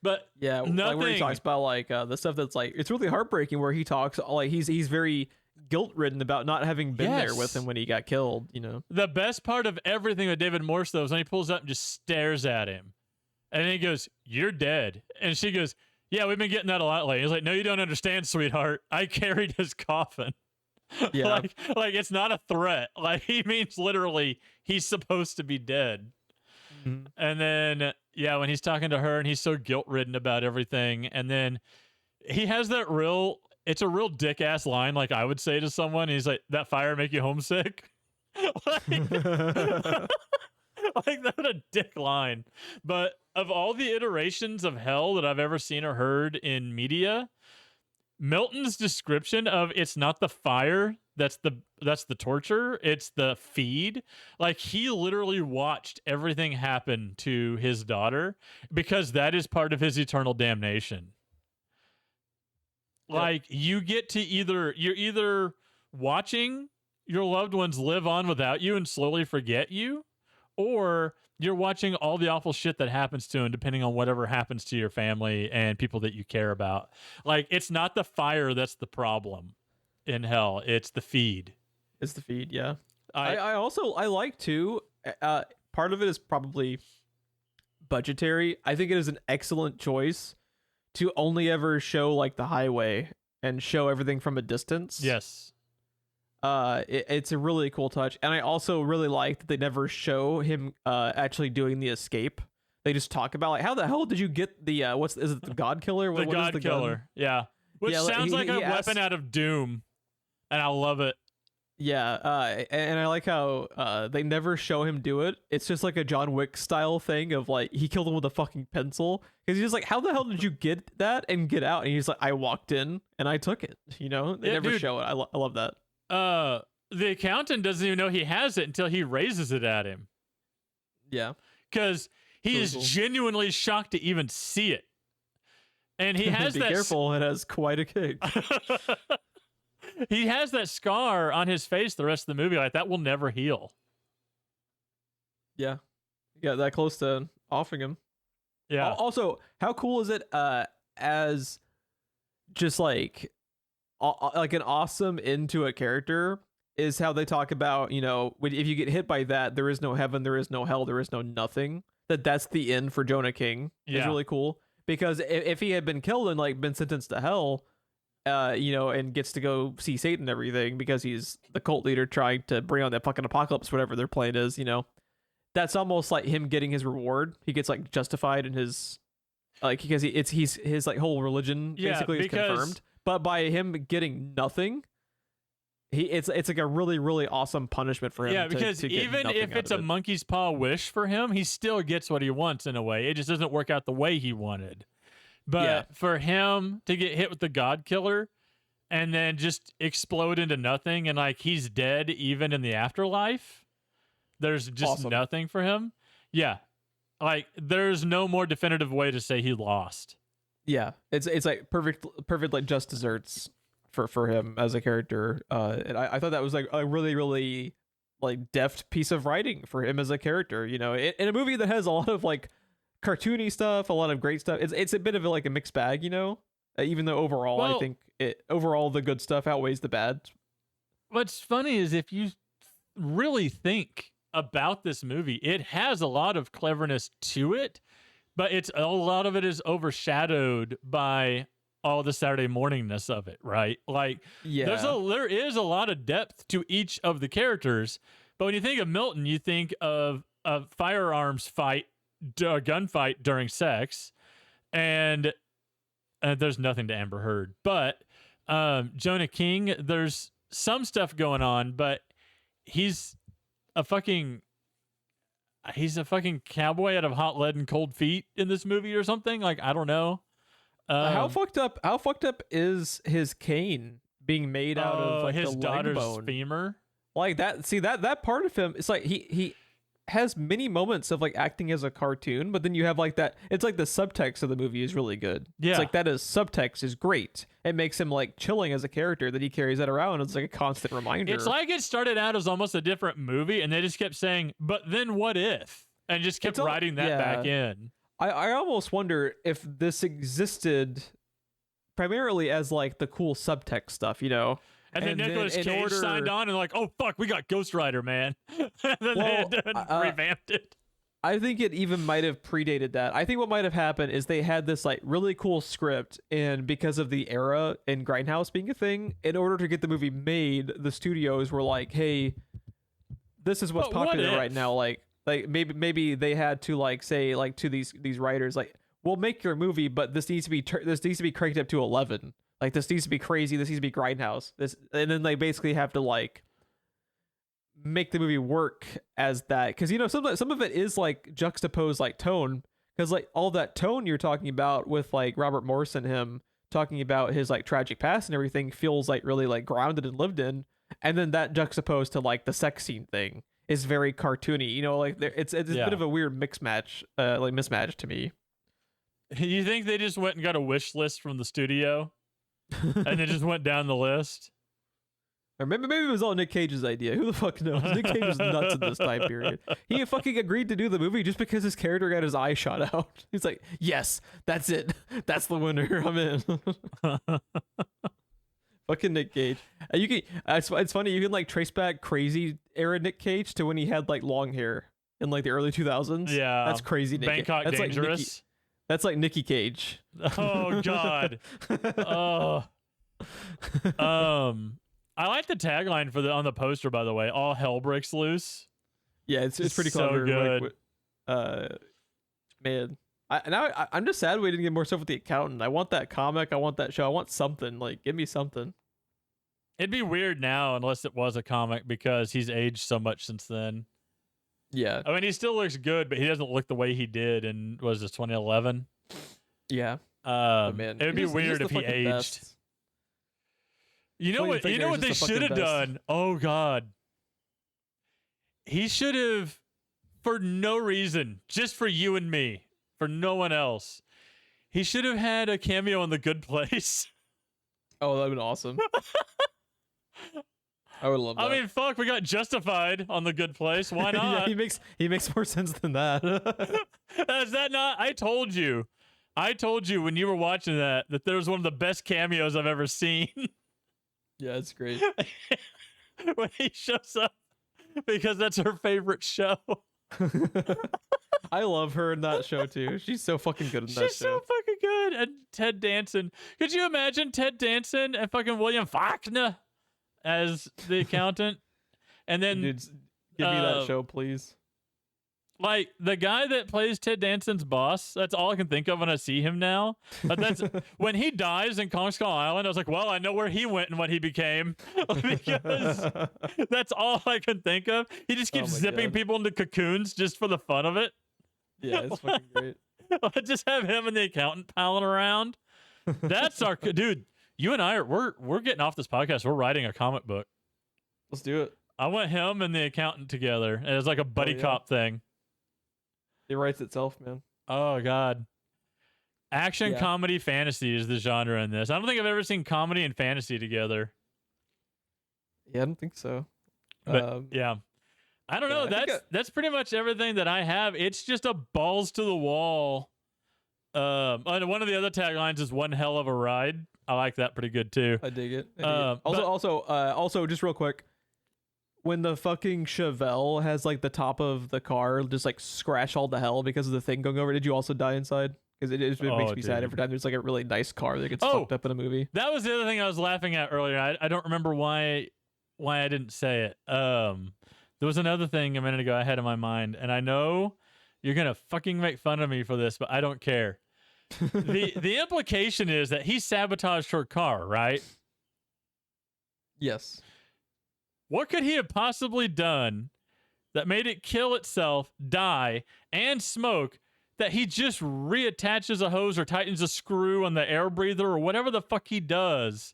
But like where he talks about like the stuff that's like, it's really heartbreaking where he talks like he's very guilt-ridden about not having been there with him when he got killed, you know. The best part of everything with David Morse though is when he pulls up and just stares at him. And then he goes, "You're dead." And she goes, "Yeah, we've been getting that a lot lately." He's like, "No, you don't understand, sweetheart. I carried his coffin." Yeah. like it's not a threat. Like he means literally he's supposed to be dead. Mm-hmm. And then when he's talking to her and he's so guilt-ridden about everything, and then he has that it's a real dick ass line like I would say to someone. He's like, "That fire make you homesick?" like that a dick line. But of all the iterations of hell that I've ever seen or heard in media, Milton's description of it's not the fire that's the torture, it's the feed. Like he literally watched everything happen to his daughter because that is part of his eternal damnation. Yep. Like you get to you're either watching your loved ones live on without you and slowly forget you, or you're watching all the awful shit that happens to him, depending on whatever happens to your family and people that you care about. Like, it's not the fire that's the problem in hell. It's the feed. It's the feed, yeah. I also like, too, part of it is probably budgetary. I think it is an excellent choice to only ever show, like, the highway and show everything from a distance. Yes. It's a really cool touch, and I also really like that they never show him actually doing the escape. They just talk about like, how the hell did you get the is it the God Killer? The God Killer, gun? Yeah. Which sounds like a weapon out of Doom, and I love it. Yeah, and I like how they never show him do it. It's just like a John Wick style thing of like he killed him with a fucking pencil because he's just like, how the hell did you get that and get out? And he's like, I walked in and I took it. You know, they never show it. I love that. The accountant doesn't even know he has it until he raises it at him. Yeah. Because he is genuinely shocked to even see it. And he has Be careful, it has quite a kick. He has that scar on his face the rest of the movie. Like, that will never heal. Yeah. Yeah, that close to offing him. Yeah. Also, how cool is it as just like an awesome end to a character is how they talk about, you know, if you get hit by that, there is no heaven, there is no hell, there is no nothing. That's the end for Jonah King. It's really cool because if he had been killed and like been sentenced to hell, you know, and gets to go see Satan and everything because he's the cult leader trying to bring on that fucking apocalypse, whatever their plan is, you know, that's almost like him getting his reward. He gets like justified in his like because he's his like whole religion basically is confirmed. But by him getting nothing, it's like a really, really awesome punishment for him. Yeah, because even if it's a monkey's paw wish for him, he still gets what he wants in a way. It just doesn't work out the way he wanted. But for him to get hit with the God Killer and then just explode into nothing and like he's dead even in the afterlife, there's just nothing for him. Yeah. Like there's no more definitive way to say he lost. Yeah, it's like perfect like just desserts for him as a character. And I thought that was like a really, really like deft piece of writing for him as a character. You know, in a movie that has a lot of like cartoony stuff, a lot of great stuff. It's a bit of like a mixed bag, you know. Even though overall, I think overall the good stuff outweighs the bad. What's funny is if you really think about this movie, it has a lot of cleverness to it. But a lot of it is overshadowed by all the Saturday morningness of it, right? Like, there is a lot of depth to each of the characters. But when you think of Milton, you think of a firearms fight, a gunfight during sex, and there's nothing to Amber Heard. But Jonah King, there's some stuff going on, but he's a fucking cowboy out of hot lead and cold feet in this movie or something. Like, I don't know. How fucked up is his cane being made out of like his the daughter's leg bone? femur? like that. See that part of him. It's like he has many moments of like acting as a cartoon, but then you have like that. It's like the subtext of the movie is really good. Yeah. It's like that is subtext is great. It makes him like chilling as a character that he carries that around. It's like a constant reminder. It's like it started out as almost a different movie, and they just kept saying, "But then what if?" and just kept writing that back in. I almost wonder if this existed primarily as like the cool subtext stuff, you know. And then Nicolas Cage signed on and like, oh, fuck, we got Ghost Rider, man. And then they had revamped it. I think it even might have predated that. I think what might have happened is they had this like really cool script, and because of the era and Grindhouse being a thing, in order to get the movie made, the studios were like, hey, this is what's popular right now. Like maybe they had to like say like to these writers, like, we'll make your movie, but this needs to be cranked up to 11. Like, this needs to be crazy. This needs to be Grindhouse. And then they basically have to like make the movie work as that, because you know some of it is like juxtaposed like tone, because like all that tone you're talking about with like Robert Morse and him talking about his like tragic past and everything feels like really like grounded and lived in, and then that juxtaposed to like the sex scene thing is very cartoony. You know, like it's a bit of a weird mismatch to me. You think they just went and got a wish list from the studio? And they just went down the list. Or maybe it was all Nick Cage's idea. Who the fuck knows? Nick Cage was nuts in this time period. He fucking agreed to do the movie just because his character got his eye shot out. He's like, yes, that's it. That's the winner. I'm in. Fucking Nick Cage. It's funny. You can like trace back crazy era Nick Cage to when he had like long hair in like the early 2000s. Yeah, that's crazy. Bangkok that's Dangerous. Like that's like Nicky Cage. Oh God. Oh. I like the tagline on the poster, by the way. All hell breaks loose. Yeah, it's pretty so clever. good. Man, I'm just sad we didn't get more stuff with the accountant. I want that comic. I want that show. I want something. Like, give me something. It'd be weird now unless it was a comic, because he's aged so much since then. Yeah. I mean, he still looks good, but he doesn't look the way he did in, was this 2011? Yeah. Man, it would be weird if he aged. Best. You know what? You know what they should have done? Oh God. He should have, for no reason, just for you and me, for no one else. He should have had a cameo in The Good Place. Oh, that'd been awesome. I would love that. I mean, fuck, we got Justified on The Good Place. Why not? Yeah, he makes more sense than that. Is that not? I told you when you were watching that there was one of the best cameos I've ever seen. Yeah, it's great. When he shows up, because that's her favorite show. I love her in that show too. She's so fucking good in that show. She's so fucking good. And Ted Danson. Could you imagine Ted Danson and fucking William Fichtner as the accountant? And then dude, give me that show, please. Like, the guy that plays Ted Danson's boss, that's all I can think of when I see him now. But that's when he dies in Kong Skull Island, I was like, well, I know where he went and what he became. Because that's all I can think of. He just keeps zipping people into cocoons just for the fun of it. Yeah, it's fucking great. Just have him and the accountant palling around. That's our dude. You and I we're getting off this podcast. We're writing a comic book. Let's do it. I want him and the accountant together. And it's like a buddy cop thing. It writes itself, man. Oh God. Action, comedy, fantasy is the genre in this. I don't think I've ever seen comedy and fantasy together. Yeah, I don't think so. But yeah. I don't know. That's pretty much everything that I have. It's just a balls to the wall. And one of the other taglines is "one hell of a ride." I like that pretty good too. I dig it. Also, just real quick, when the fucking Chevelle has like the top of the car just like scratch all to hell because of the thing going over, did you also die inside? Because it makes me sad every time there's like a really nice car that gets fucked up in a movie. That was the other thing I was laughing at earlier. I don't remember why I didn't say it. There was another thing a minute ago I had in my mind, and I know you're gonna fucking make fun of me for this, but I don't care. The implication is that he sabotaged her car, right? Yes. What could he have possibly done that made it kill itself, die, and smoke, that he just reattaches a hose or tightens a screw on the air breather or whatever the fuck he does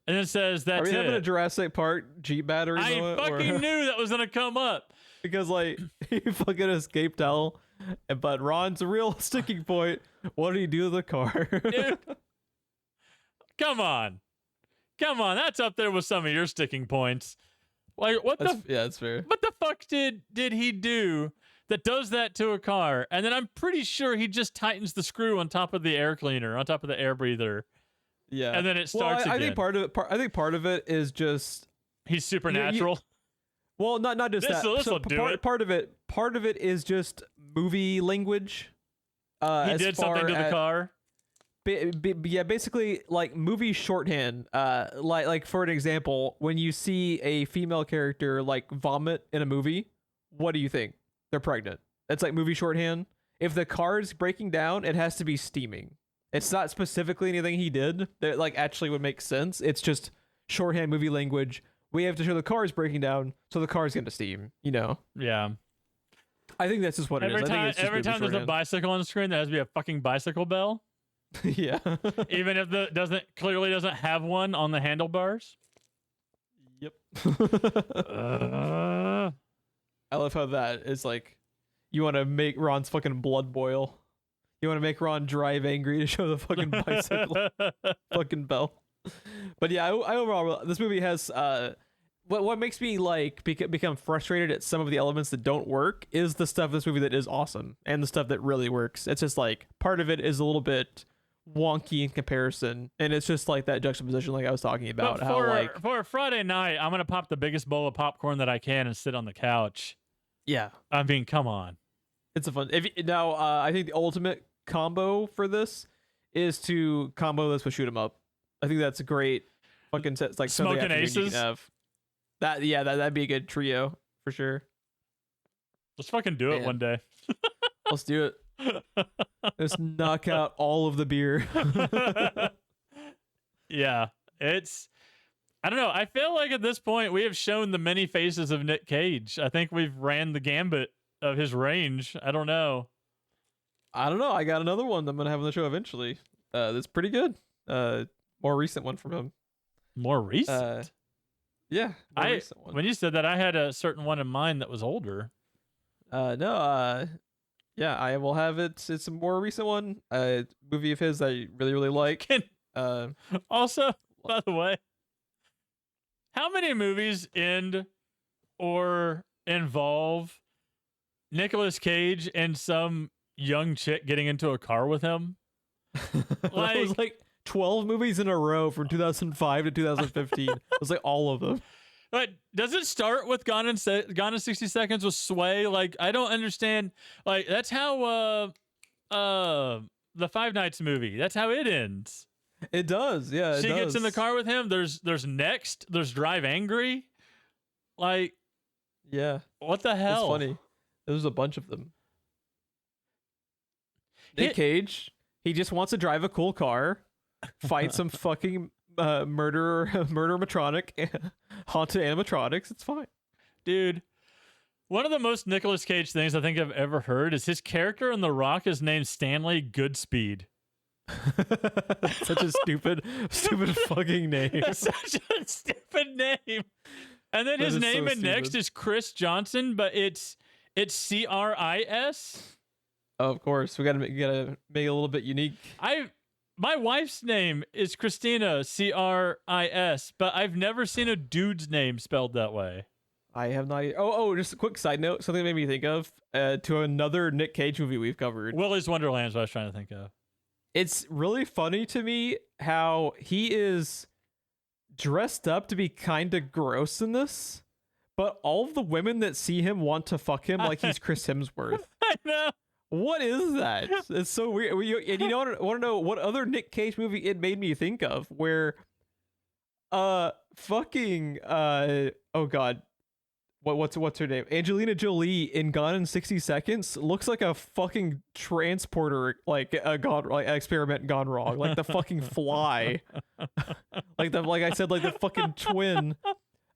And it says Are that's we having a it. Jurassic Park Jeep battery I moment? fucking knew that was gonna come up. Because like he fucking escaped hell, but Ron's real sticking point. What did he do to the car? Dude. Come on. That's up there with some of your sticking points. Like That's fair. what the fuck did he do that does that to a car? And then I'm pretty sure he just tightens the screw on top of the air cleaner, on top of the air breather. Yeah, And then it starts I again. think part of it is just He's supernatural. well, not just that. This'll do it. Part of it is just movie language. He as did far something to the as- car. Yeah, basically like movie shorthand. Like for an example, when you see a female character like vomit in a movie, what do you think? They're pregnant. That's like movie shorthand. If the car is breaking down, it has to be steaming. It's not specifically anything he did that like actually would make sense. It's just shorthand movie language. We have to show the car is breaking down, so the car's going to steam. You know. Yeah. I think that's just what it is. I think it's just Every movie time there's a shorthand. bicycle on the screen, there has to be a fucking bicycle bell. Yeah. Even if clearly doesn't have one on the handlebars. Yep. Uh, I love how that is like, you want to make Ron's fucking blood boil. You want to make Ron drive angry to show the fucking bicycle fucking bell. But yeah, I overall, this movie has, what makes me like become frustrated at some of the elements that don't work is the stuff in this movie that is awesome and the stuff that really works. It's just like, part of it is a little bit wonky in comparison, and it's just like that juxtaposition like I was talking about. But how for a Friday night, I'm gonna pop the biggest bowl of popcorn that I can and sit on the couch. yeah, I mean, come on. it's a fun. I think the ultimate combo for this is to combo this with shoot 'em up. I think that's a great fucking set. It's like Sunday Smoking afternoon you can Aces? have. That'd be a good trio for sure. Let's fucking do it Man. one day. Let's do it. Just knock out all of the beer. Yeah, I don't know. I feel like at this point we have shown the many faces of Nick Cage. I think we've ran the gambit of his range. I don't know. I don't know. I got another one that I'm gonna have on the show eventually. That's pretty good. More recent one from him. More recent. Yeah, more recent one. When you said that, I had a certain one in mind that was older. No. Yeah, I will have it. It's a more recent one. Movie of his I really, really like. Also, by the way, how many movies end or involve Nicolas Cage and some young chick getting into a car with him? That was like 12 movies in a row from 2005 to 2015. It was like all of them. But does it start with Gone in 60 Seconds with Sway? Like, I don't understand. Like, that's how the Five Nights movie, that's how it ends. It does, yeah. She gets in the car with him. There's Next. There's Drive Angry. Like, yeah. what the hell? It's funny. There's a bunch of them. Nick Cage, he just wants to drive a cool car, fight some fucking murder matronic, haunted animatronics. It's fine. Dude, one of the most Nicolas Cage things I think I've ever heard is his character in The Rock is named Stanley Goodspeed. Such a stupid fucking name. Such a stupid name. And then his name in Next is Chris Johnson, but it's CRIS. Oh, of course, we gotta make it a little bit unique. My wife's name is Christina, CRIS, but I've never seen a dude's name spelled that way. I have not. Oh, just a quick side note. Something that made me think of to another Nick Cage movie we've covered. Willy's Wonderland is what I was trying to think of. It's really funny to me how he is dressed up to be kind of gross in this, but all of the women that see him want to fuck him like he's Chris Hemsworth. I know. What is that? It's so weird. And you know, want to know what other Nick Cage movie it made me think of? Where, oh god, what's her name? Angelina Jolie in Gone in 60 Seconds looks like a fucking transporter, like a experiment gone wrong, like the fucking Fly, like I said, like the fucking twin,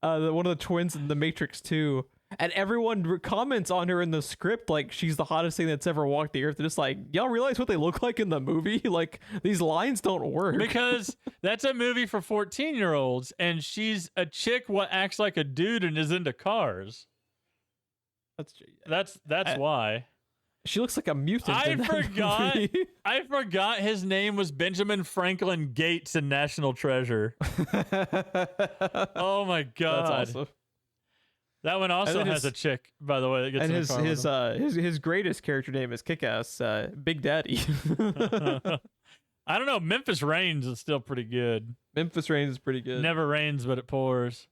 one of the twins in The Matrix 2. And everyone comments on her in the script like she's the hottest thing that's ever walked the earth. They're just like, y'all realize what they look like in the movie? Like, these lines don't work. Because that's a movie for 14-year-olds, and she's a chick what acts like a dude and is into cars. That's why. She looks like a mutant. I forgot his name was Benjamin Franklin Gates in National Treasure. Oh my god. That's awesome. That one also has a chick, by the way, that gets and in the car with him. his greatest character name is Kick-Ass, Big Daddy. I don't know. Memphis Rains is still pretty good. Memphis Rains is pretty good. Never rains, but it pours.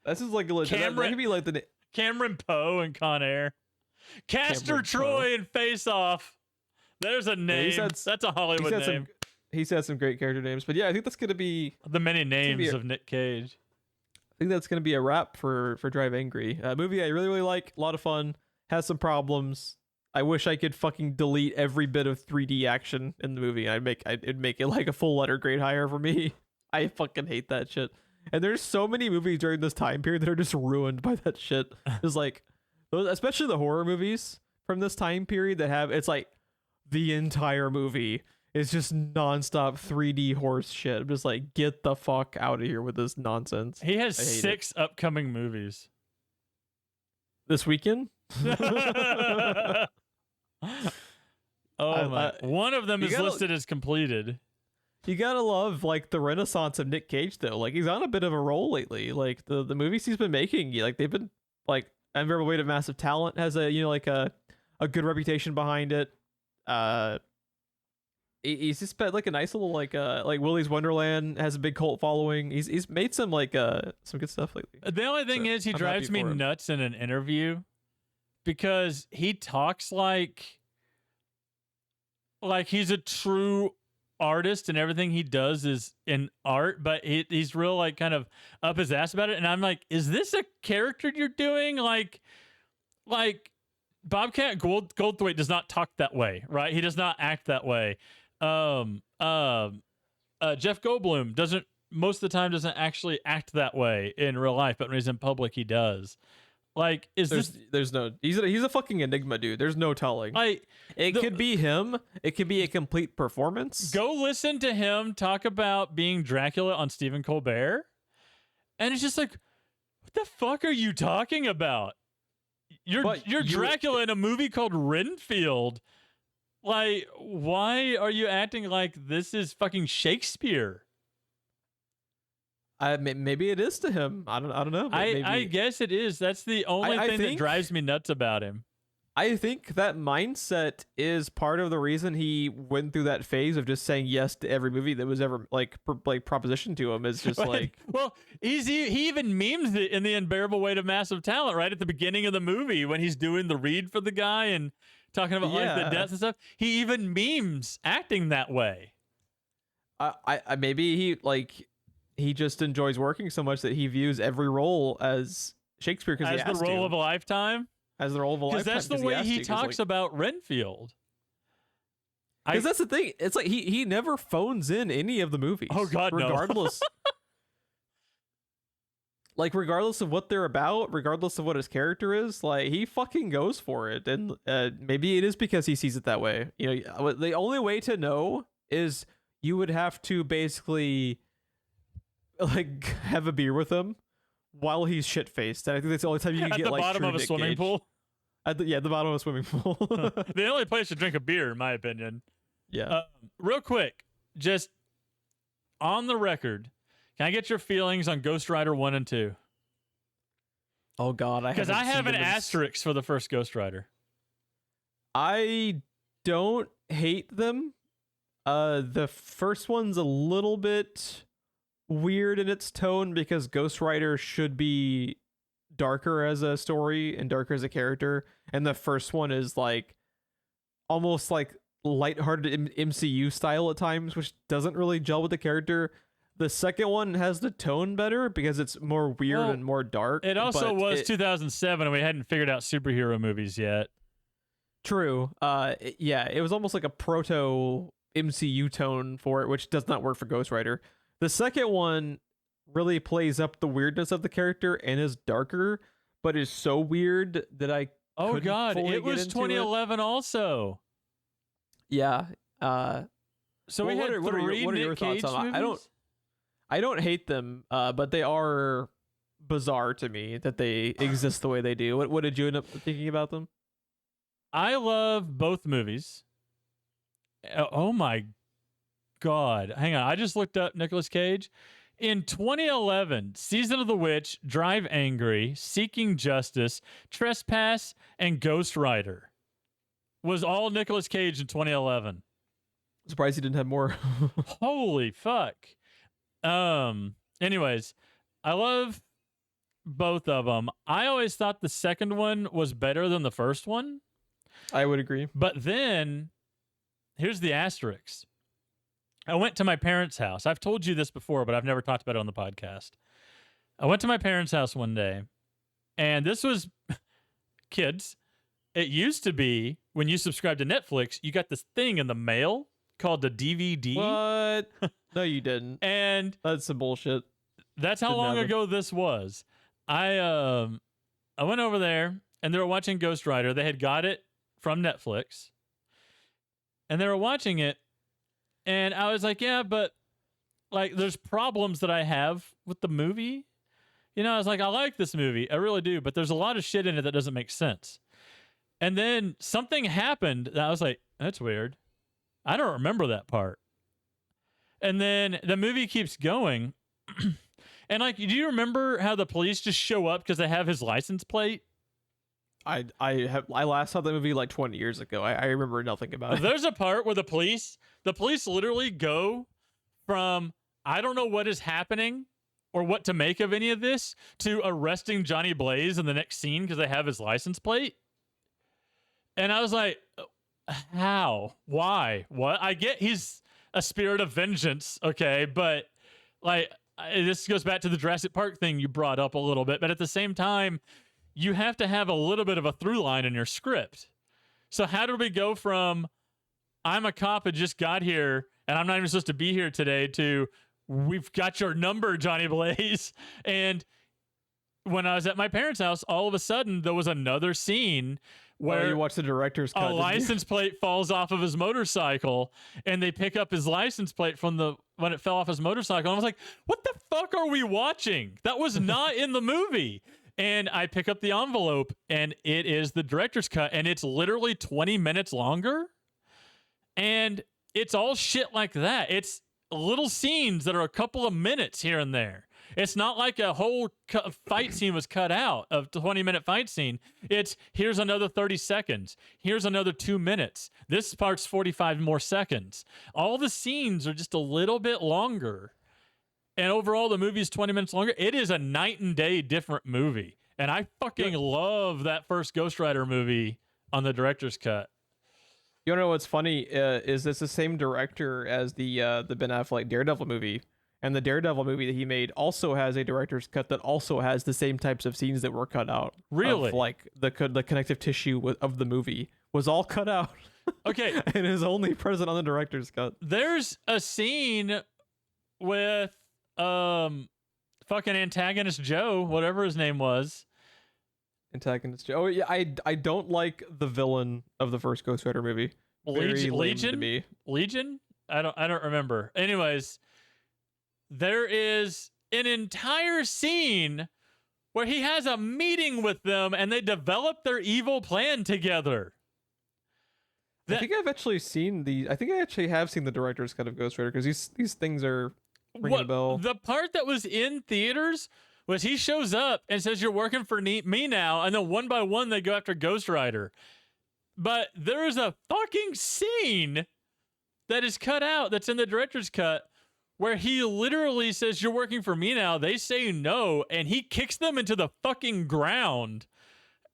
This is like a legit. That could be like the Cameron Poe and Con Air. Castor Cameron Troy and Face Off. There's a name. That's a Hollywood name. He's had some great character names, but yeah, I think that's gonna be the many names of Nick Cage. I think that's going to be a wrap for Drive Angry. A movie I really, really like. A lot of fun. Has some problems. I wish I could fucking delete every bit of 3D action in the movie. It'd make it like a full letter grade higher for me. I fucking hate that shit. And there's so many movies during this time period that are just ruined by that shit. It's like, especially the horror movies from this time period that have, it's like the entire movie is just nonstop 3D horse shit. I'm just like, get the fuck out of here with this nonsense. He has 6 upcoming movies this weekend. One of them is listed as completed. You gotta love like the renaissance of Nick Cage though. Like he's on a bit of a roll lately. Like the movies he's been making, like they've been like Unbearable Weight of Massive Talent has a like a good reputation behind it. He's just got like a nice little like Willy's Wonderland has a big cult following. He's made some like some good stuff lately. The only thing is he drives me nuts in an interview because he talks like he's a true artist and everything he does is in art, but he's real like kind of up his ass about it. And I'm like, is this a character you're doing? Like Bobcat Goldthwait does not talk that way, right? He does not act that way. Jeff Goldblum doesn't actually act that way in real life, but when he's in public, he does. Like, he's a fucking enigma, dude. There's no telling. Could be him. It could be a complete performance. Go listen to him talk about being Dracula on Stephen Colbert, and it's just like, what the fuck are you talking about? You're Dracula in a movie called Renfield. Like, why are you acting like this is fucking Shakespeare? Maybe it is to him. I don't know. I guess it is. That's the only thing that drives me nuts about him. I think that mindset is part of the reason he went through that phase of just saying yes to every movie that was ever like propositioned to him. Is just like, well, he even memes it in The Unbearable Weight of Massive Talent right at the beginning of the movie when he's doing the read for the guy and talking about like the deaths and stuff. He even memes acting that way. Maybe he just enjoys working so much that he views every role as Shakespeare as the role of a lifetime. As the role of a lifetime, because that's the way he talks about Renfield. Because that's the thing. It's like he never phones in any of the movies. Oh God, regardless. Like regardless of what they're about, regardless of what his character is, like he fucking goes for it. And maybe it is because he sees it that way. You know, the only way to know is you would have to basically like have a beer with him while he's shit faced. And I think that's the only time you can get like at the bottom of a swimming pool. At the bottom of a swimming pool. The only place to drink a beer, in my opinion. Yeah. Real quick, just on the record, can I get your feelings on Ghost Rider 1 and 2? Oh God, because I have an asterisk for the first Ghost Rider. I don't hate them. The first one's a little bit weird in its tone because Ghost Rider should be darker as a story and darker as a character, and the first one is like almost like lighthearted MCU style at times, which doesn't really gel with the character. The second one has the tone better because it's more weird and more dark. It also was 2007 and we hadn't figured out superhero movies yet. True. It was almost like a proto MCU tone for it, which does not work for Ghost Rider. The second one really plays up the weirdness of the character and is darker, but is so weird that I Oh couldn't God, fully it get was into 2011 also. Yeah. So well, we had what are three your Nick thoughts Cage on? movies? I don't hate them, but they are bizarre to me that they exist the way they do. What did you end up thinking about them? I love both movies. Oh my God. Hang on. I just looked up Nicolas Cage. In 2011, Season of the Witch, Drive Angry, Seeking Justice, Trespass, and Ghost Rider was all Nicolas Cage in 2011. Surprised he didn't have more. Holy fuck. Anyways, I love both of them. I always thought the second one was better than the first one. I would agree. But then here's the asterisk. I went to my parents' house. I've told you this before, but I've never talked about it on the podcast. I went to my parents' house one day, and this was kids. It used to be when you subscribed to Netflix, you got this thing in the mail called the DVD. What? No, you didn't. And that's some bullshit. That's how long ago this was. I went over there, and they were watching Ghost Rider. They had got it from Netflix, and they were watching it. And I was like, yeah, but like there's problems that I have with the movie. You know, I was like, I like this movie. I really do. But there's a lot of shit in it that doesn't make sense. And then something happened that I was like, that's weird. I don't remember that part. And then the movie keeps going. And like, do you remember how the police just show up because they have his license plate? I last saw the movie like 20 years ago. I remember nothing about it. There's a part where the police literally go from, I don't know what is happening or what to make of any of this, to arresting Johnny Blaze in the next scene because they have his license plate. And I was like, how? Why? What? I get he's a spirit of vengeance, okay, but like this goes back to the Jurassic Park thing you brought up a little bit, but at the same time, you have to have a little bit of a through line in your script. So how did we go from I'm a cop and just got here and I'm not even supposed to be here today to we've got your number, Johnny Blaze? And when I was at my parents' house, all of a sudden there was another scene where you watch the director's cut, a license plate falls off of his motorcycle and they pick up his license plate from when it fell off his motorcycle. And I was like, what the fuck are we watching? That was not in the movie. And I pick up the envelope and it is the director's cut and it's literally 20 minutes longer. And it's all shit like that. It's little scenes that are a couple of minutes here and there. It's not like a whole fight scene was cut out of 20-minute fight scene. It's here's another 30 seconds. Here's another 2 minutes. This part's 45 more seconds. All the scenes are just a little bit longer. And overall, the movie is 20 minutes longer. It is a night and day different movie. And I fucking love that first Ghost Rider movie on the director's cut. You know what's funny is it's the same director as the Ben Affleck Daredevil movie. And the Daredevil movie that he made also has a director's cut that also has the same types of scenes that were cut out. Really? Of, like the connective tissue of the movie was all cut out. Okay. And is only present on the director's cut. There's a scene with fucking antagonist Joe, whatever his name was. Antagonist Joe. Oh yeah, I don't like the villain of the first Ghost Rider movie. Legion to me. Legion? I don't remember. Anyways, there is an entire scene where he has a meeting with them and they develop their evil plan together. I think I've actually seen I think I actually have seen the director's cut of Ghost Rider because these things are ringing a bell. The part that was in theaters was he shows up and says, "You're working for me now," and then one by one they go after Ghost Rider. But there is a fucking scene that is cut out that's in the director's cut where he literally says, "You're working for me now." They say no, and he kicks them into the fucking ground.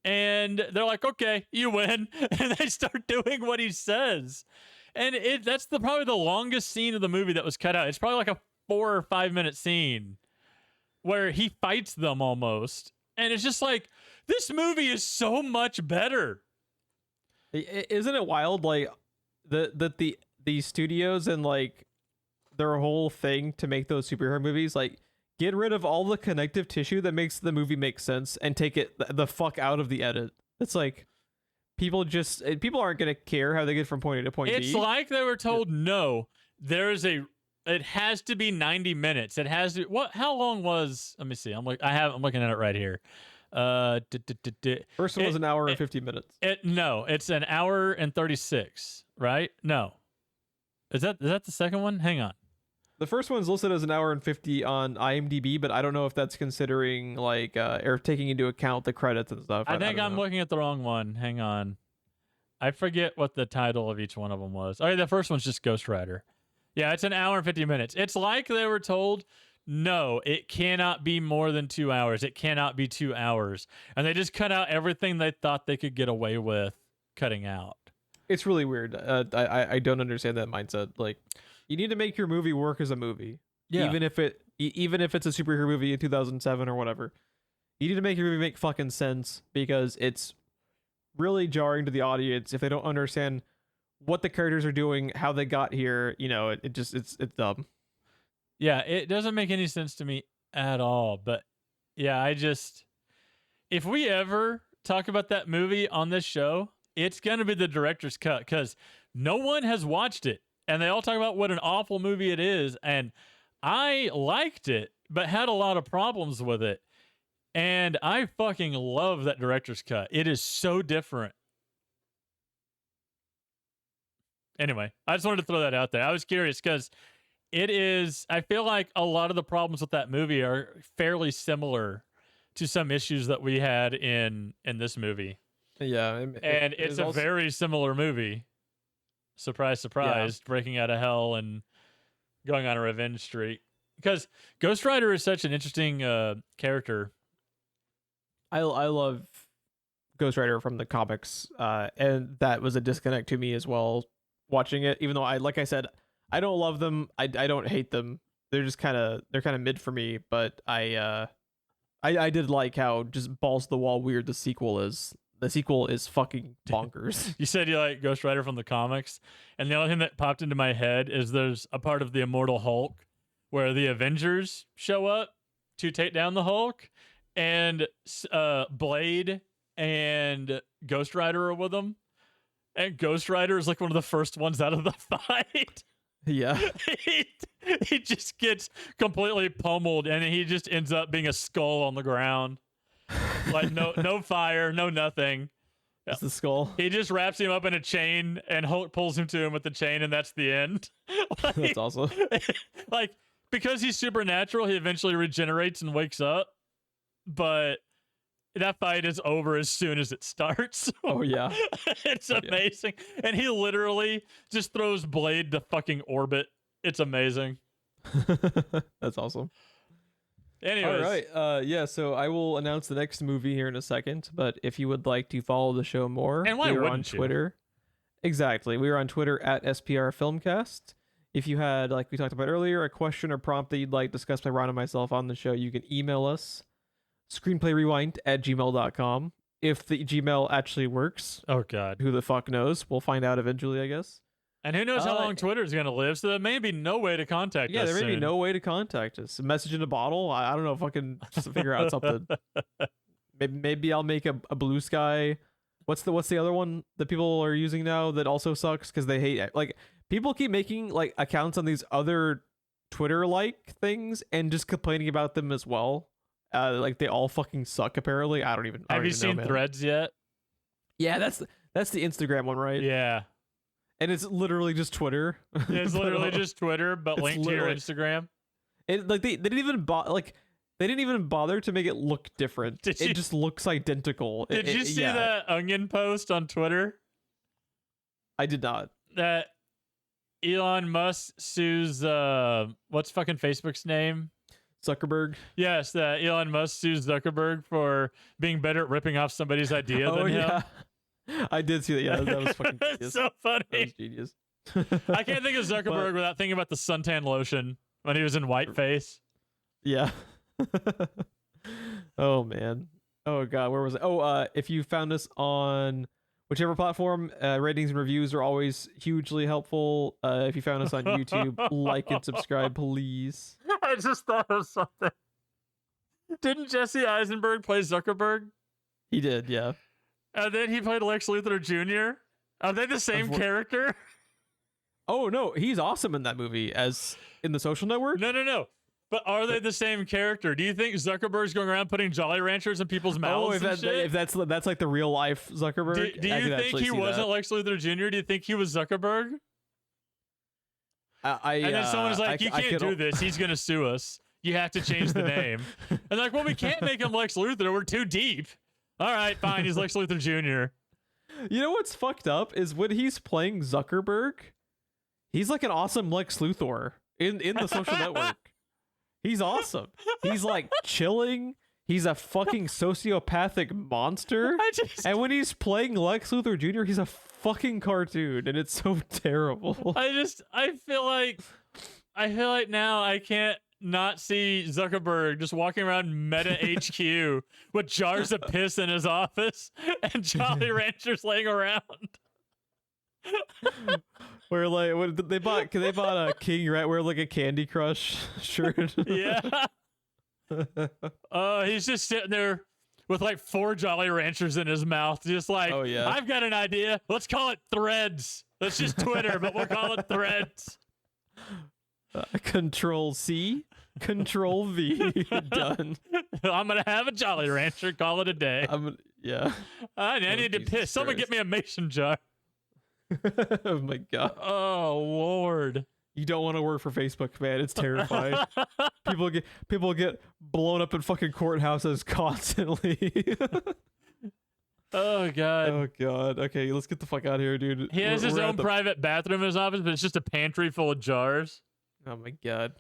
And they're like, "Okay, you win." And they start doing what he says. And that's probably the longest scene of the movie that was cut out. It's probably like a 4 or 5 minute scene where he fights them almost. And it's just like, this movie is so much better. Isn't it wild? Like the studios and like their whole thing to make those superhero movies, like get rid of all the connective tissue that makes the movie make sense and take it the fuck out of the edit. It's like people aren't gonna care how they get from point A to point B. It's like they were told, no, it has to be 90 minutes. It has to. How long was? Let me see. I'm looking at it right here. First one was an hour and 50 minutes. No, it's an hour and 36. Right? No, is that the second one? Hang on. The first one's listed as an hour and 50 on IMDb, but I don't know if that's considering like or taking into account the credits and stuff. I think I'm looking at the wrong one. Hang on. I forget what the title of each one of them was. Oh, the first one's just Ghost Rider. Yeah, it's an hour and 50 minutes. It's like they were told, no, it cannot be more than 2 hours. It cannot be 2 hours. And they just cut out everything they thought they could get away with cutting out. It's really weird. I don't understand that mindset. Like, you need to make your movie work as a movie. Yeah. Even if it's a superhero movie in 2007 or whatever. You need to make your movie make fucking sense, because it's really jarring to the audience if they don't understand what the characters are doing, how they got here. You know, it's dumb. Yeah, it doesn't make any sense to me at all. But yeah, if we ever talk about that movie on this show, it's gonna be the director's cut, because no one has watched it, and they all talk about what an awful movie it is. And I liked it, but had a lot of problems with it. And I fucking love that director's cut. It is so different. Anyway, I just wanted to throw that out there. I was curious because I feel like a lot of the problems with that movie are fairly similar to some issues that we had in this movie. Yeah. And it's a very similar movie. Surprise, surprise, yeah. Breaking out of hell and going on a revenge streak. Because Ghost Rider is such an interesting character. I love Ghost Rider from the comics, and that was a disconnect to me as well. Watching it, even though like I said, I don't love them. I don't hate them. They're kind of mid for me. But I did like how just balls to the wall weird the sequel is. The sequel is fucking bonkers. You said you like Ghost Rider from the comics, and the only thing that popped into my head is there's a part of the Immortal Hulk where the Avengers show up to take down the Hulk, and Blade and Ghost Rider are with them. And Ghost Rider is like one of the first ones out of the fight. Yeah. he just gets completely pummeled, and he just ends up being a skull on the ground. Like no fire, no nothing. It's the skull. He just wraps him up in a chain, and Hulk pulls him to him with the chain, and that's the end. Like, that's awesome. Like, because he's supernatural, he eventually regenerates and wakes up. But that fight is over as soon as it starts. Oh, yeah. It's amazing. Yeah. And he literally just throws Blade to fucking orbit. It's amazing. That's awesome. Anyways. All right. Yeah, so I will announce the next movie here in a second. But if you would like to follow the show more, and why we're wouldn't on Twitter. You? Exactly. We are on Twitter at SPR Filmcast. If you had, like we talked about earlier, a question or prompt that you'd like discussed by Ron and myself on the show, you can email us. screenplayrewind@gmail.com. If the Gmail actually works. Oh, God. Who the fuck knows? We'll find out eventually, I guess. And who knows how long Twitter is going to live, so there may be no way to contact us. Yeah, there may soon. be no way to contact us. A message in a bottle? I don't know if I can just figure out something. Maybe I'll make a Blue Sky. What's the other one that people are using now that also sucks because they hate it? Like, people keep making like accounts on these other Twitter-like things and just complaining about them as well. Like they all fucking suck. Apparently, I don't even. Have you seen Threads yet? Yeah, that's the Instagram one, right? Yeah, and it's literally just Twitter. It's literally just Twitter, but linked to your Instagram. It like they didn't even bother to make it look different. It just looks identical. Did you see that Onion post on Twitter? I did not. That Elon Musk sues what's fucking Facebook's name? Zuckerberg. Yes, that Elon Musk sues Zuckerberg for being better at ripping off somebody's idea than him. Yeah. I did see that. Yeah, that was fucking genius. So funny. That was genius. I can't think of Zuckerberg without thinking about the suntan lotion when he was in whiteface. Yeah. Oh, man. Oh, God. Where was it? Oh, if you found us on whichever platform, ratings and reviews are always hugely helpful. If you found us on YouTube, like and subscribe, please. I just thought of something. Didn't Jesse Eisenberg play Zuckerberg? He did, yeah. And then he played Lex Luthor Jr. Are they the same character? Oh no, he's awesome in that movie as in The Social Network. No. But are they the same character? Do you think Zuckerberg's going around putting Jolly Ranchers in people's mouths? If that's like the real life Zuckerberg. Do you think he wasn't Lex Luthor Jr.? Do you think he was Zuckerberg? And then someone's like, "You can't do this. He's gonna sue us. You have to change the name." And like, well, we can't make him Lex Luthor. We're too deep. All right, fine. He's Lex Luthor Jr. You know what's fucked up is when he's playing Zuckerberg, he's like an awesome Lex Luthor in The Social Network. He's awesome. He's like chilling. He's a fucking sociopathic monster. And when he's playing Lex Luthor Jr., he's a fucking cartoon, and it's so terrible. I feel like now I can't not see Zuckerberg just walking around Meta HQ with jars of piss in his office and Jolly Ranchers laying around. Where like what they bought a King Rat wear like a Candy Crush shirt. Yeah. He's just sitting there with like 4 Jolly Ranchers in his mouth, just like, oh, yeah. I've got an idea. Let's call it Threads. That's just Twitter, but we'll call it Threads. Control C, Control V, done. I'm gonna have a Jolly Rancher. Call it a day. Yeah. I need to piss. Christ. Someone get me a mason jar. Oh my god. Oh Lord. You don't want to work for Facebook, man. It's terrifying. people get blown up in fucking courthouses constantly. Oh god. Oh god. Okay, let's get the fuck out of here, dude. He has his own private bathroom in his office, but it's just a pantry full of jars. Oh my god.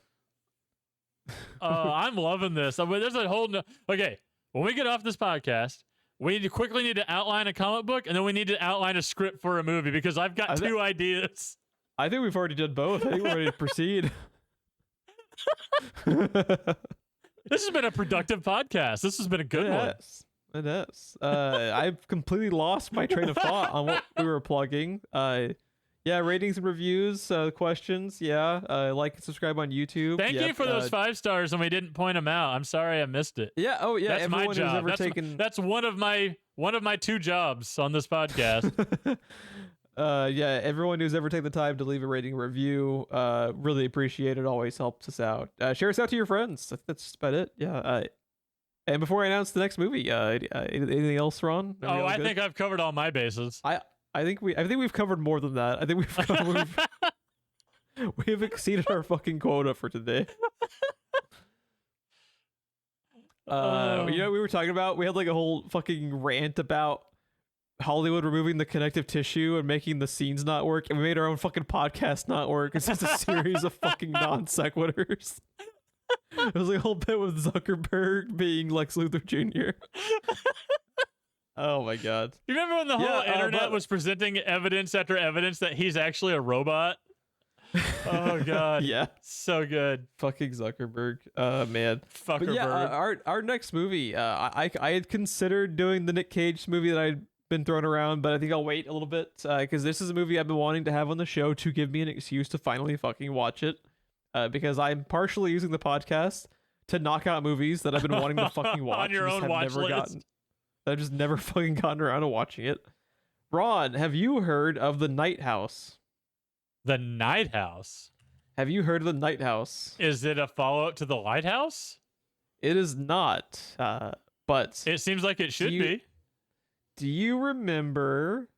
I'm loving this. I mean, there's a whole okay. When we get off this podcast, we need to outline a comic book, and then we need to outline a script for a movie because I've got 2 ideas. I think we've already done both. I think we're ready to proceed. This has been a productive podcast. This has been a good one. It is. I've completely lost my train of thought on what we were plugging. Yeah, ratings and reviews, questions. Yeah, like and subscribe on YouTube. Thank you for those 5 stars, and we didn't point them out. I'm sorry I missed it. Yeah. Oh yeah. That's my job. That's one of my 2 jobs on this podcast. Yeah, everyone who's ever taken the time to leave a rating review, really appreciate it. Always helps us out. Share us out to your friends. That's just about it. Yeah. And before I announce the next movie, anything else, Ron? I think I've covered all my bases. I think we've covered more than that. I think we've exceeded our fucking quota for today. You know what we were talking about? We had like a whole fucking rant about Hollywood removing the connective tissue and making the scenes not work, and we made our own fucking podcast not work. It's just a series of fucking non sequiturs. It was like a whole bit with Zuckerberg being Lex Luthor Jr. Oh my god. You remember when the whole internet was presenting evidence after evidence that he's actually a robot? Oh god. Yeah. So good. Fucking Zuckerberg. Man. Fuckerberg. But yeah, our next movie, I had considered doing the Nick Cage movie that I'd been thrown around, but I think I'll wait a little bit because this is a movie I've been wanting to have on the show to give me an excuse to finally fucking watch it, because I'm partially using the podcast to knock out movies that I've been wanting to fucking watch on your own watch list. I've just never fucking gotten around to watching it. Ron, have you heard of The Night House? The Night House? Have you heard of The Night House? Is it a follow-up to The Lighthouse? It is not, but it seems like it should be. Do you remember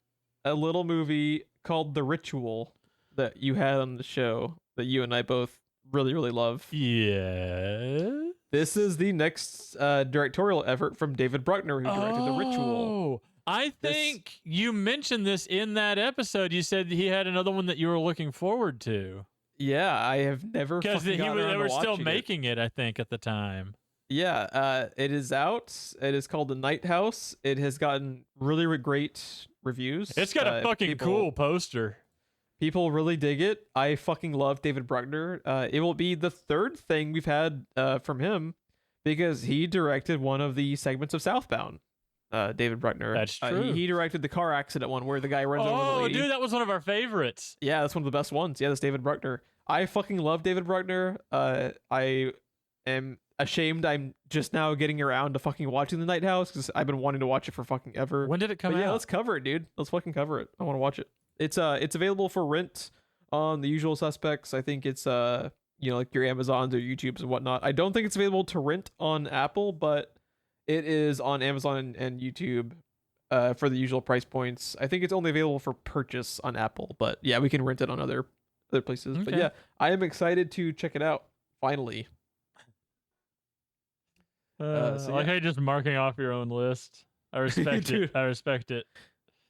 a little movie called The Ritual that you had on the show that you and I both really, really love? Yeah. This is the next directorial effort from David Bruckner, who directed The Ritual. I think you mentioned this in that episode. You said he had another one that you were looking forward to. Yeah, I have never fucking gotten around to watching it. Because they were still making it, I think, at the time. Yeah, it is out. It is called The Night House. It has gotten really, really great reviews. It's got a fucking cool poster. People really dig it. I fucking love David Bruckner. It will be the 3rd thing we've had from him because he directed one of the segments of Southbound. David Bruckner. That's true. He directed the car accident one where the guy runs over the lady. Oh, dude, that was one of our favorites. Yeah, that's one of the best ones. Yeah, that's David Bruckner. I fucking love David Bruckner. I am ashamed I'm just now getting around to fucking watching The Night House because I've been wanting to watch it for fucking ever. When did it come But out? yeah, let's cover it, dude. Let's fucking cover it. I want to watch it. It's available for rent on The Usual Suspects. I think it's like your Amazons or YouTubes and whatnot. I don't think it's available to rent on Apple, but it is on Amazon and YouTube for the usual price points. I think it's only available for purchase on Apple, but yeah, we can rent it on other places. But Okay. yeah, I am excited to check it out finally. So I like how you're just marking off your own list. I respect it. Dude. I respect it.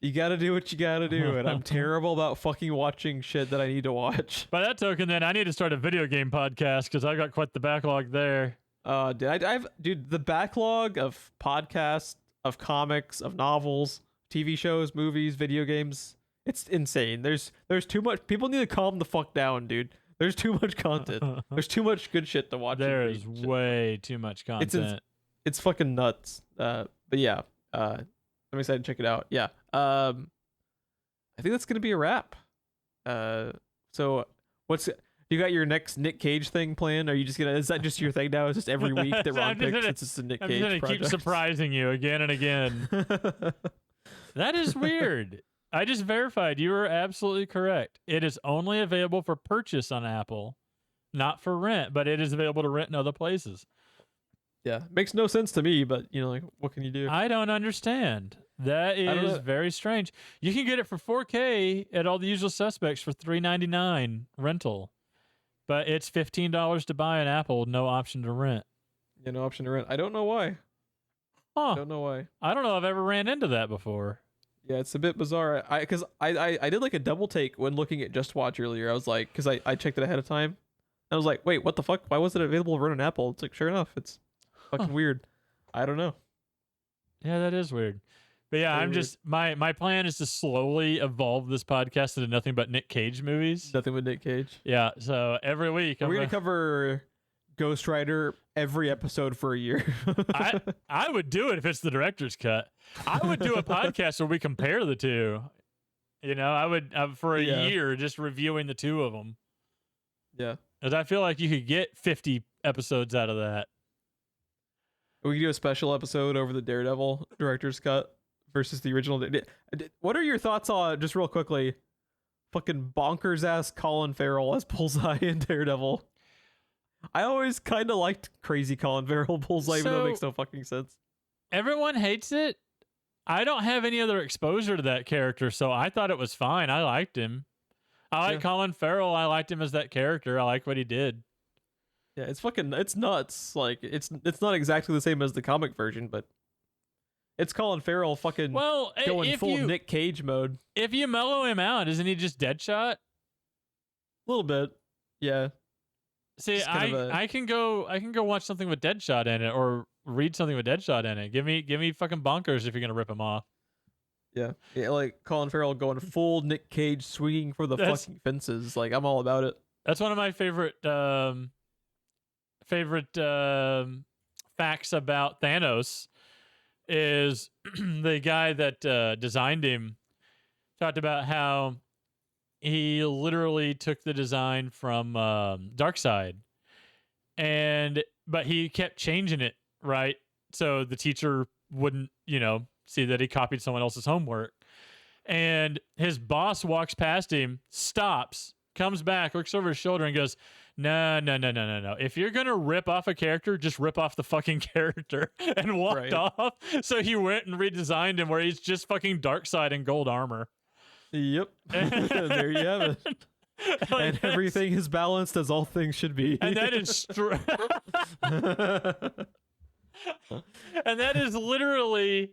You gotta do what you gotta do, and I'm terrible about fucking watching shit that I need to watch. By that token, then I need to start a video game podcast because I got quite the backlog there. Dude, the backlog of podcasts, of comics, of novels, TV shows, movies, video games, it's insane. There's too much. People need to calm the fuck down, dude. There's too much content. There's too much good shit to watch. There is way too much content. It's fucking nuts. But yeah, I'm excited to check it out. Yeah. I think that's gonna be a wrap. So you got your next Nick Cage thing planned? Are you just gonna? Is that just your thing now? Is just every week that Ron picks? It's just a Nick Cage I'm just gonna keep surprising you again and again. That is weird. I just verified. You were absolutely correct. It is only available for purchase on Apple, not for rent, but it is available to rent in other places. Yeah, makes no sense to me, but like, what can you do? I don't understand. That is very strange. You can get it for 4K at all the usual suspects for $3.99 rental, but it's $15 to buy an Apple, no option to rent. Yeah, no option to rent. I don't know why. Huh. I don't know why. I don't know if I've ever ran into that before. Yeah, it's a bit bizarre. I did like a double take when looking at Just Watch earlier. I was like, because I checked it ahead of time. I was like, wait, what the fuck? Why wasn't it available to run on Apple? It's like, sure enough, it's fucking weird. I don't know. Yeah, that is weird. But yeah, I'm just my plan is to slowly evolve this podcast into nothing but Nick Cage movies. Nothing with Nick Cage. Yeah, so every week we're gonna cover Ghost Rider every episode for a year. I would do it if it's the director's cut. I would do a podcast where we compare the two. I would for a year just reviewing the two of them. Yeah, because I feel like you could get 50 episodes out of that. We could do a special episode over the Daredevil director's cut versus the original. What are your thoughts on, just real quickly, fucking bonkers ass Colin Farrell as Bullseye in Daredevil? I always kind of liked crazy Colin Farrell Bullseye, even though it makes no fucking sense. Everyone hates it. I don't have any other exposure to that character, so I thought it was fine. I liked him. I like Colin Farrell. I liked him as that character. I like what he did. Yeah, it's nuts. Like it's not exactly the same as the comic version, but it's Colin Farrell fucking going full Nick Cage mode. If you mellow him out, isn't he just Deadshot? A little bit, yeah. See, I can go watch something with Deadshot in it, or read something with Deadshot in it. Give me fucking bonkers if you're gonna rip him off. Yeah, like Colin Farrell going full Nick Cage, swinging for the fucking fences. Like, I'm all about it. That's one of my favorite facts about Thanos. Is the guy that designed him talked about how he literally took the design from Darkseid, but he kept changing it, right? So the teacher wouldn't, see that he copied someone else's homework. And his boss walks past him, stops, comes back, looks over his shoulder and goes, No. If you're going to rip off a character, just rip off the fucking character, and walked off. So he went and redesigned him where he's just fucking Darkseid in gold armor. Yep. There you have it. And everything is balanced as all things should be. And that is and that is literally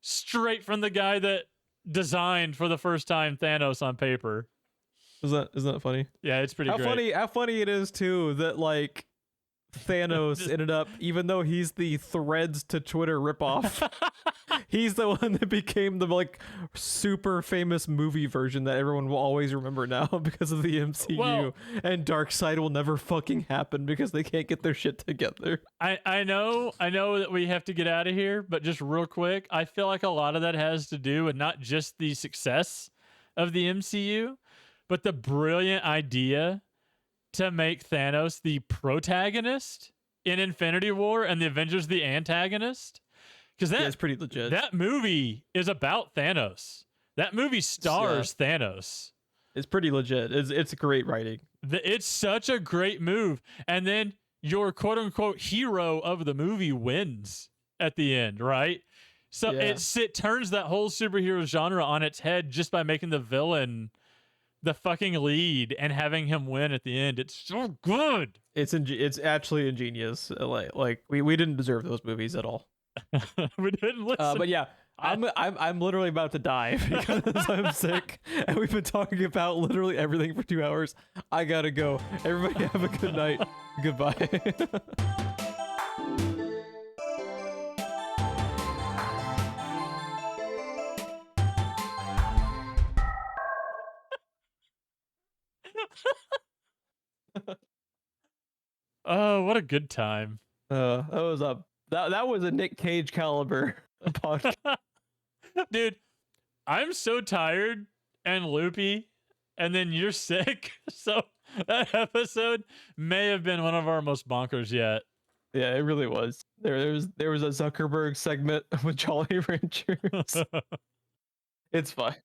straight from the guy that designed for the first time Thanos on paper. Isn't that funny? Yeah, it's pretty great. How funny it is too that like Thanos ended up, even though he's the Threads to Twitter ripoff, he's the one that became the like super famous movie version that everyone will always remember now because of the MCU. And Darkseid will never fucking happen because they can't get their shit together. I know that we have to get out of here, but just real quick, I feel like a lot of that has to do with not just the success of the MCU, but the brilliant idea to make Thanos the protagonist in Infinity War and the Avengers the antagonist? Because it's pretty legit. That movie is about Thanos. That movie stars Thanos. It's pretty legit. It's great writing. It's such a great move. And then your quote unquote hero of the movie wins at the end, right? So it turns that whole superhero genre on its head just by making the villain the fucking lead and having him win at the end. It's so good. It's actually ingenious. Like we didn't deserve those movies at all. We didn't listen. But yeah, I'm literally about to die because I'm sick, and we've been talking about literally everything for 2 hours. I gotta go. Everybody have a good night. Goodbye. Oh, what a good time. That was a Nick Cage caliber podcast. Dude, I'm so tired and loopy, and then you're sick. So that episode may have been one of our most bonkers yet. Yeah, it really was. There was a Zuckerberg segment with Jolly Ranchers. It's fine.